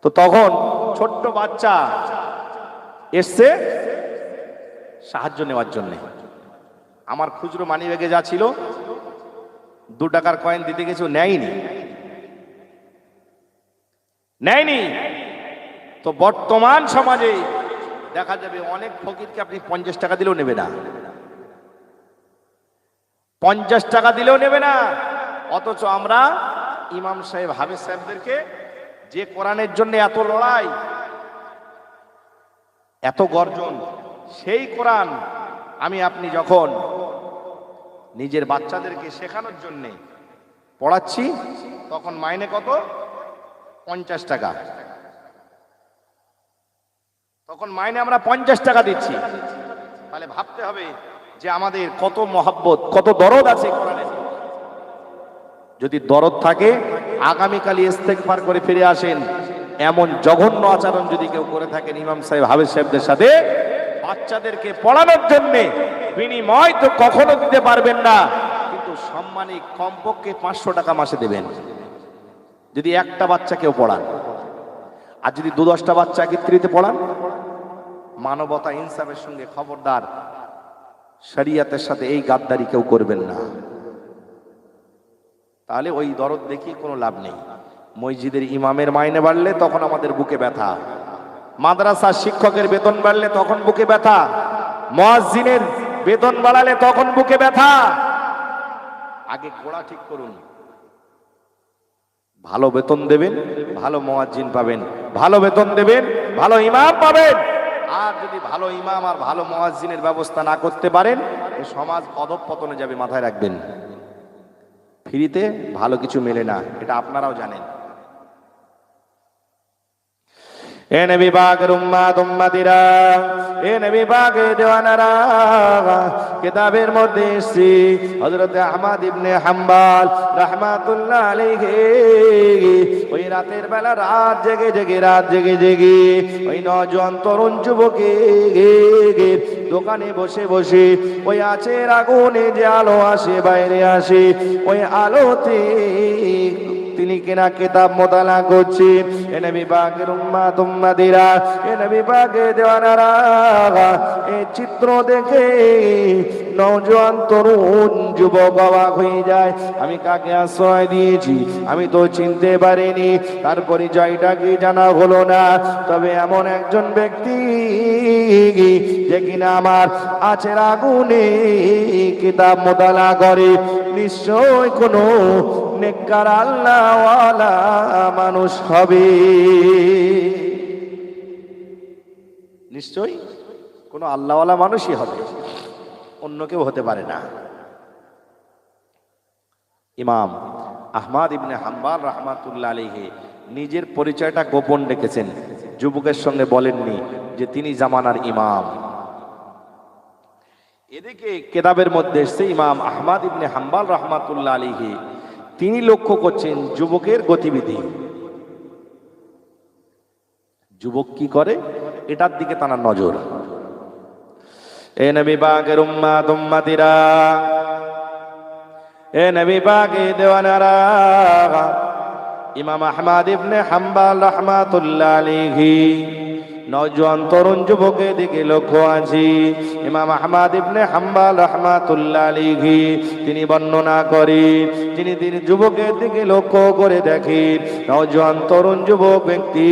তো তখন ছোট্ট বাচ্চা এসছে সাহায্য নেওয়ার জন্য। আমার খুচরো মানি ব্যাগে যা ছিল 2 টাকার কয়েন দিতে গেছে, নেয়নি। তো বর্তমান সমাজে দেখা যাবে অনেক ফকিরকে আপনি 50 টাকা দিলেও নেবে না, 50 টাকা দিলেও নেবে না। অথচ আমরা ইমাম সাহেব, হাফেজ সাহেবদেরকে, যে কোরআনের জন্য এত লড়াই, এত গর্জন, সেই কোরআন আমি আপনি যখন নিজের বাচ্চাদেরকে শেখানোর জন্য পড়াচ্ছি, তখন মাইনে কত? 50 টাকা। তখন মাইনে আমরা 50 টাকা দিচ্ছি। তাহলে ভাবতে হবে যে আমাদের কত মহব্বত, কত দরদ আছে কোরআনের। যদি দরদ থাকে, আগামীকাল ইস্তেগফার করে ফিরে আসেন। এমন জঘন্য আচরণ যদি কেউ করে থাকেন ইমাম সাহেব, হাফেজ সাহেবদের সাথে, বাচ্চাদেরকে পড়ানোর জন্য বিনিময় তো কখনো দিতে পারবেন না, কিন্তু সম্মানী কমপক্ষে 500 টাকা মাসে দেবেন যদি একটা বাচ্চা কেউ পড়ান। আর যদি 2-10টা বাচ্চা একত্রিতে পড়ান, মানবতা ইনসাফের সঙ্গে, খবরদার শরিয়তের সাথে এই গাদ্দারি কেউ করবেন না। তাহলে ওই দরদ দেখিয়ে কোনো লাভ নেই। মসজিদের ইমামের মাইনে বাড়লে তখন আমাদের বুকে ব্যথা, মাদ্রাসার শিক্ষকের বেতন বাড়লে তখন বুকে ব্যথা, মুয়াজ্জিনের বেতন বাড়ালে তখন বুকে ব্যথা। আগে গোড়া ঠিক করুন। ভালো বেতন দেবেন, ভালো মুয়াজ্জিন পাবেন, ভালো বেতন দেবেন, ভালো ইমাম পাবেন। আর যদি ভালো ইমাম আর ভালো মুয়াজ্জিনের ব্যবস্থা না করতে পারেন, এই সমাজ অধঃপতনে যাবে, মাথায় রাখবেন। ফ্রিতে ভালো কিছু মেলে না, এটা আপনারাও জানেন। এ নবী পাকের উম্মত উম্মতিরা, এ নবী পাকের দেওয়ানারা, কিতাবের মধ্যে এসেছে হযরত আহমদ ইবনে হাম্বল রাহমাতুল্লাহ আলাইহি ওই রাতের বেলা রাত জেগে ওই নওজোয়ান তরুণ যুবকে দোকানে বসে বসে ওই আঁচের আগুনে যে আলো আসে, বাইরে আসে, ওই আলোতে তিনি কিনা কিতাব মোতালা করছি। এ নবী পাকের উম্মত উম্মতিরা, এ নবী পাকের দেওয়ানারা, এই চিত্র দেখে নওজোয়ান তরুণ যুবক অবাক হয়ে যায়। আমি কাকে আশ্রয় দিয়েছি আমি তো চিনতে পারিনি, তার পরিচয়টা কি জানা হলো না। তবে এমন একজন ব্যক্তি যে কিনা আমার আঁচের আগুনে কিতাব মোতালা করে, নিশ্চয় কোনো নেককার আল্লাহওয়ালা মানুষ হবে, নিশ্চয়ই কোনো আল্লাহওয়ালা মানুষই হবে, অন্য কেউ হতে পারে না। ইমাম আহমদ ইবনে হাম্বল রাহমাতুল্লাহ আলাইহি নিজের পরিচয়টা গোপন রেখেছেন, যুবকের সঙ্গে বলেননি যে তিনি জামানার ইমাম। এদিকে কিতাবের মধ্যে এসেছে ইমাম আহমদ ইবনে হাম্বল রাহমাতুল্লাহ আলাইহি তিনি লক্ষ্য করছেন যুবকের গতিবিধি, যুবক কি করে এটার দিকে তার নজর। এ নবী পাকের উম্মত উম্মতিরা, এ নবী পাকের দেওয়ানারা, ইমাম আহমদ ইবনে হাম্বল রাহমাতুল্লাহ আলাইহি নওজোয়ান তরুণ যুবকের দিকে লক্ষ্য আছে। ইমাম আহমদ ইবনে হাম্বল রাহমাতুল্লাহ আলাইহি তিনি বর্ণনা করেন, তিনি যুবকের দিকে লক্ষ্য করে দেখেন নওজোয়ান তরুণ যুবক ব্যক্তি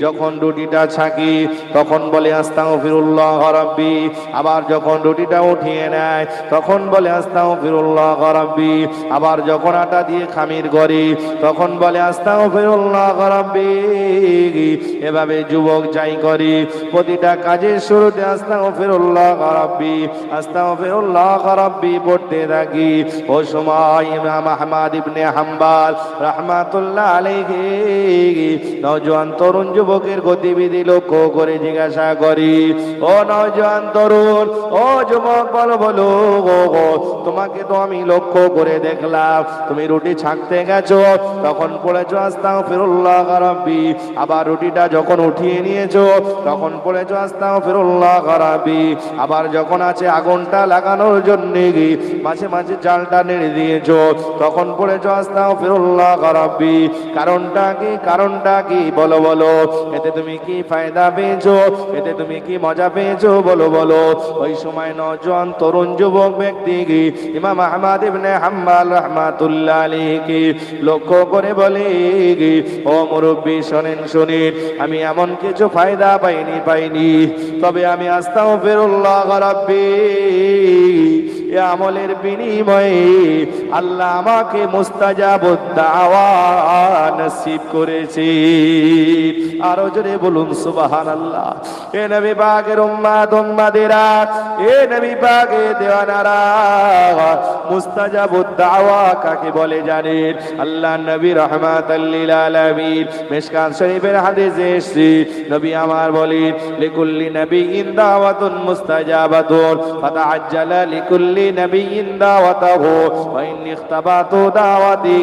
যখন রুটিটা ছাকি তখন বলে আস্তাগফিরুল্লাহ রাব্বি, আবার যখন রুটিটা উঠিয়ে নেয় তখন বলে আস্তাগফিরুল্লাহ রাব্বি, আবার যখন আটা দিয়ে খামির করে তখন বলে আস্তাগফিরুল্লাহ রাব্বি। এভাবে যুবক যাই করি প্রতিটা কাজের শুরুতে আস্তাগফিরুল্লাহ রাব্বি আস্তাগফিরুল্লাহ রাব্বি পড়তে থাকি। ও সময় ইমাম আহমদ ইবনে হাম্বল রাহমাতুল্লাহ আলাইহি নওজোয়ান তরুণ যুবকের গতিবিধি লক্ষ্য করে জিজ্ঞাসা করি, ও নওজোয়ান তরুণ, ও যুবক বলো তোমাকে তো আমি লক্ষ্য করে দেখলাম তুমি রুটি ছাকতে গেছো তখন পড়েছো আস্তাগফিরুল্লাহ রাব্বি, আবার রুটিটা যখন উঠিয়ে নিয়েছো তখন পড়েছো আস্তাগফিরুল্লাহ রাব্বি, আবার যখন আছে আগুনটা লাগানোর জন্য মাঝে মাঝে জালটা নেড়ে দিয়েছো তখন পড়েছো আস্তাগফিরুল্লাহ রাব্বি। কারণটা কি বলো বলো, এতে তুমি কি ফায়দা পেয়েছো, এতে তুমি কি মজা পেয়েছো বলো বলো। ওই সময় নওজোয়ান তরুণ যুবক ব্যক্তি ইমাম আহমদ ইবনে হাম্বল রাহমাতুল্লাহ আলাইহি লক্ষ্য করে বলে, ও মুরব্বী শোনেন, আমি এমন কিছু ফায়দা পাইনি, তবে আমি আস্তাগফিরুল্লাহ রাব্বি এ আমলের বিনিময়ে আল্লাহ আমাকে মুস্তাজাবুদ দাওয়া নসিব করেছে। আরো জোরে বলুন সুবহানাল্লাহ। এ নবী পাকের উম্মত উম্মতিরা, এ নবী পাকের দেওয়ানারা, মুস্তাজাবুদ দাওয়া কাকে বলে জানেন? আল্লাহ নবী রাহমাতাল লিল আলামিন মিশকাত শরীফের হাদিসে এসেছে, নবী আমার বলেন লিকুল্লি নাবিয়্যিন দাওয়াতুন মুস্তাজাবাতুন ফাতাআজ্জালা লিকুল্লি নাবিয়্যিন দাওয়াতাহু ওয়া ইন্নী ইখতাবাতু দাওয়াতি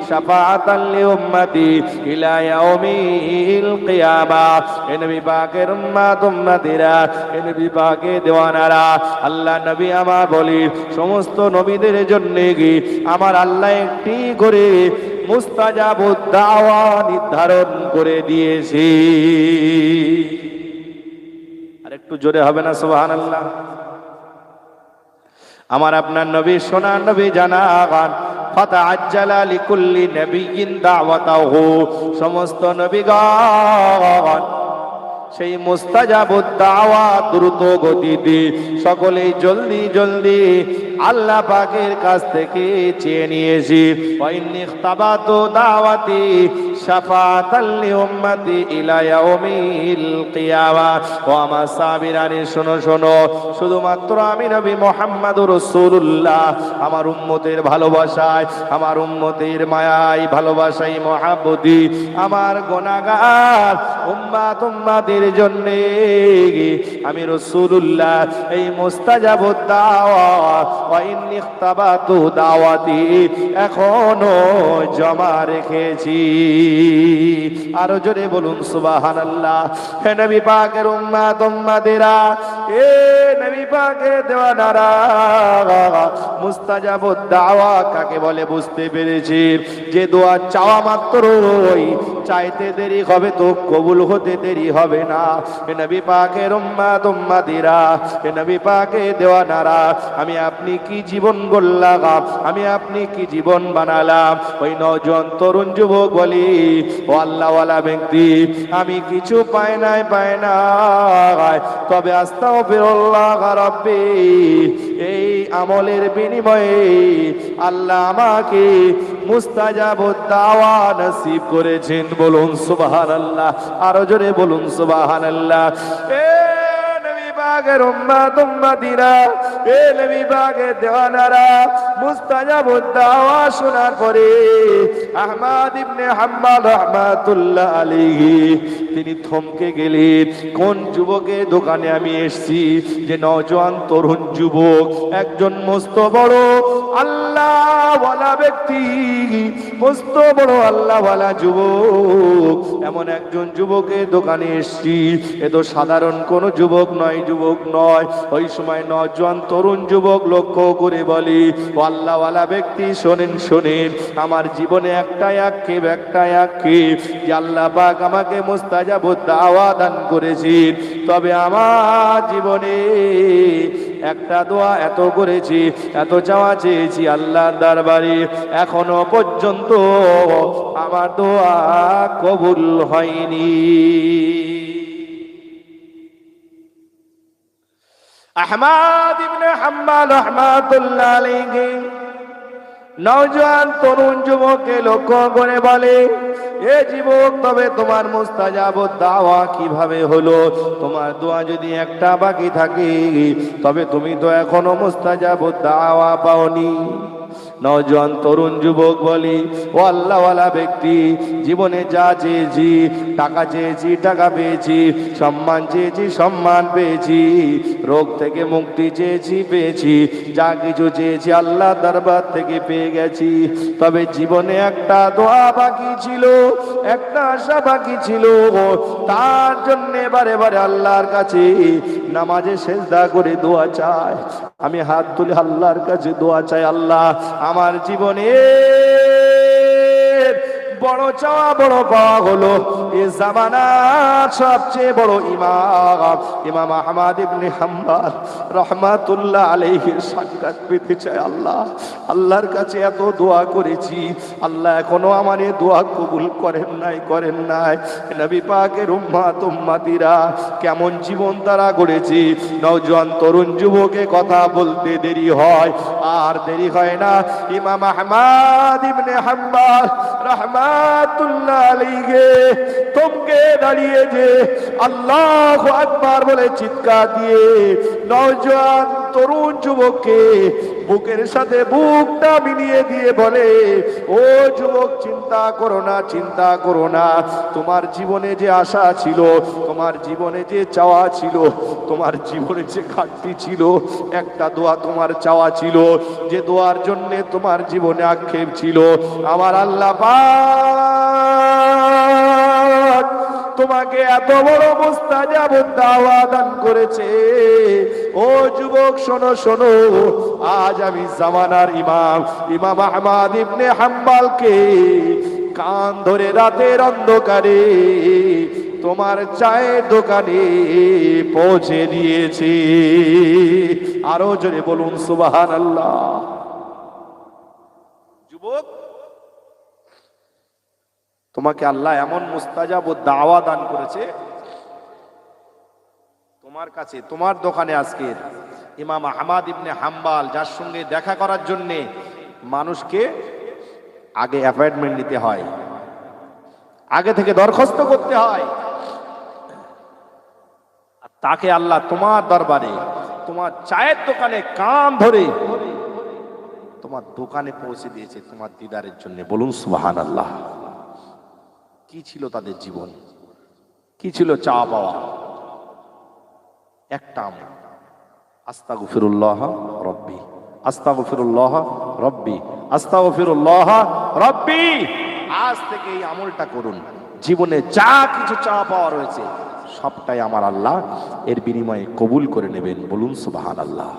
শাফাআতান লিউম্মতি ইলা ইয়াউমিল কিয়ামাহ। এ নবী পাকের উম্মত উম্মতিরা, এ নবী পাকের দেওয়ানারা, আল্লাহ নবী আমার বলেন সমস্ত নবীদের জন্য আমার আল্লাহ একটি করে মুস্তাজাবুদ দাওয়া নির্ধারণ করে দিয়েছি। আর একটু জোরে হবে না সুবহানাল্লাহ? আমার আপনার নবী সোনার নবী জানান ফাতাআজ্জালা লিকুল্লি নাবিয়্যিন দাওয়াতাহু, সমস্ত নবীগণ সেই মুস্তাজাবুদ দাওয়া দ্রুত গতিতে সকলেই জলদি জলদি আল্লাহ পাকের কাছ থেকে চেয়ে নিয়েছি। ওয়া ইন্নী ইখতাবাতু দাওয়াতি শাফাআতাল লিউম্মতি ইলা ইয়াউমিল কিয়ামাহ। ও আমার সাহাবীরানি শোনো, শুধুমাত্র আমি নবী মুহাম্মদুর রাসূলুল্লাহ আমার উম্মতের ভালোবাসায়, আমার উম্মতের মায়ায়, ভালোবাসায়, মহাব্বতি আমার গুনাহগার উম্মত উম্মতের জন্য আমি রাসূলুল্লাহ এই মুস্তাজাবুদ দাওয়া ওয়া ইন্নী ইখতাবাতু দাওয়াতি এখনো জমা রেখেছি। আরো জোরে বলুন সুবহানাল্লাহ। হে নবী পাকের উম্মত উম্মতিরা, এ নবী পাকের দেওয়ানারা, মুস্তাজাবুদ দাওয়া কাকে বলে বুঝতে পেরেছি। যে দোয়া চাওয়া মাত্রই চাইতে দেরি হবে তো কবুল হতে দেরি হবে না। হে নবী পাকের উম্মত উম্মতিরা, হে নবী পাকের দেওয়ানারা, আমি আপনি কি জীবন গড়লাম, আমি আপনি কি জীবন বানালাম। ওই নওজোয়ান তরুণ যুবক বলি, ও আল্লাহওয়ালা ব্যক্তি, আমি কিছু পাই নাই, তবে আস্তাগফিরুল্লাহ রাব্বি এই আমলের বিনিময়ে আল্লাহ আমাকে মুস্তাজাবুদ দাওয়া নসিব করেছেন। বলুন সুবহানাল্লাহ। আরো জোরে বলুন সুবহানাল্লাহ। এ নবী পাক পাকের উম্মত উম্মতিরা, এ নবী পাকের দেওয়ানারা, মুস্তাজাবুদ দাওয়া শোনার পরে আহমদ ইবনে হাম্বল রাহমাতুল্লাহ আলাইহি তিনি থমকে গেলেন। কোন যুবকের দোকানে আমি এসেছি, যে নওজোয়ান তরুণ যুবক, একজন মস্ত বড় আল্লাহওয়ালা ব্যক্তি, মস্ত বড় আল্লাহওয়ালা যুবক, এমন একজন যুবকের দোকানে এসেছি। এ তো সাধারণ কোন যুবক নয়, যুবক নয়। ওই সময় নওজোয়ান তরুণ যুবক লক্ষ্য করে বলে, ও আল্লাহওয়ালা ব্যক্তি, শোনেন শোনেন, আমার জীবনে একটাই আক্ষেপ, যে আল্লাহ পাক আমাকে মুস্তাজাবুদ দাওয়া দান করেছেন, তবে আমার জীবনে একটা দোয়া এত করেছি, এত চাওয়া চেয়েছি আল্লাহর দরবারে, এখনো পর্যন্ত আমার দোয়া কবুল হয়নি। আহমদ ইবনে হাম্বল রাহমাতুল্লাহ আলাইহি নওজোয়ান তরুণ যুবককে লক্ষ্য করে বলে, এ যুবক, তবে তোমার মুস্তাজাবুদ দাওয়া কিভাবে হলো? তোমার দোয়া যদি একটা বাকি থাকে, তবে তুমি তো এখনো মুস্তাজাবুদ দাওয়া পাওনি। নওজোয়ান তরুণ যুবক বলি, ও আল্লাহওয়ালা ব্যক্তি, জীবনে যা চেয়েছি, টাকা চেয়েছি, টাকা পেয়েছি, সম্মান চেয়েছি, সম্মান পেয়েছি, রোগ থেকে মুক্তি চেয়েছি, পেয়েছি, যা কিছু চেয়েছি আল্লাহ দরবার থেকে পেয়ে গেছি। তবে জীবনে একটা দোয়া বাকি ছিল, একটা আশা বাকি ছিল, তার জন্য বারে বারে আল্লাহর কাছে নামাজে সেজদা করে দোয়া চাই, আমি হাত তুলে আল্লাহর কাছে দোয়া চাই, আল্লাহ আমার জীবনে বড় চাওয়া, বড় পাওয়া হলো এ জামানার সবচেয়ে বড় ইমাম আহমদ ইবনে হাম্বল রাহমাতুল্লাহ আলাইহির সাক্ষাৎ পেতে চাই। আল্লাহ, আল্লাহর কাছে এত দোয়া করেছি, আল্লাহ এখনো আমার এই দোয়া কবুল করেন নাই। নবী পাকের উম্মত উম্মতিরা কেমন জীবন তারা গড়েছে। নওজোয়ান তরুণ যুবকে কথা বলতে দেরি হয়, আর দেরি হয় না। ইমাম আহমদ ইবনে হাম্বল রাহমাতুল্লাহ আলাইহি তোমকে দাঁড়িয়ে যে আল্লাহু আকবার বলে চিৎকার দিয়ে নওজোয়ান তরুণ যুবককে বুকের সাথে বুকটা মিলিয়ে দিয়ে বলে, ও যুবক, চিন্তা করো না, তোমার জীবনে যে আশা ছিল, তোমার জীবনে যে চাওয়া ছিল, তোমার জীবনে যে ঘাটতি ছিল, একটা দোয়া তোমার চাওয়া ছিল, যে দোয়ার জন্য তোমার জীবনে আক্ষেপ ছিল, আমার আল্লাহ পাক তোমাকে এত বড় মুস্তাজাবুদ দাওয়া দান করেছে। ও যুবক, শোনো, আজ আমি জামানার ইমাম আহমদ ইবনে হাম্বলকে কান ধরে রাতের অন্ধকারে তোমার চায়ের দোকানে পৌঁছে দিয়েছি। আরো জোরে বলুন সুবহানাল্লাহ। যুবক, তোমাকে আল্লাহ এমন মুস্তাজাবুদ দাওয়া দান করেছে, তোমার কাছে, তোমার দোকানে আজকে ইমাম আহমদ ইবনে হাম্বল, যার সঙ্গে দেখা করার জন্য মানুষকে আগে অ্যাপয়েন্টমেন্ট নিতে হয়, আগে থেকে দরখাস্ত করতে হয়, আর তাকে আল্লাহ তোমার দরবারে, তোমার চায়ের দোকানে কান ধরে তোমার দোকানে পৌঁছে দিয়েছে তোমার দিদারের জন্য। বলুন সুবহানাল্লাহ। কি ছিল তাদের জীবন, কি ছিল চাওয়া পাওয়া? একটা আমল, আস্তাগফিরুল্লাহ রব্বি, আস্তাগফিরুল্লাহ রব্বি, আস্তাগফিরুল্লাহ রব্বি। আজ থেকে এই আমলটা করুন, জীবনে যা কিছু চাওয়া পাওয়া রয়েছে সবটাই আমার আল্লাহ এর বিনিময়ে কবুল করে নেবেন। বলুন সুবহানাল্লাহ।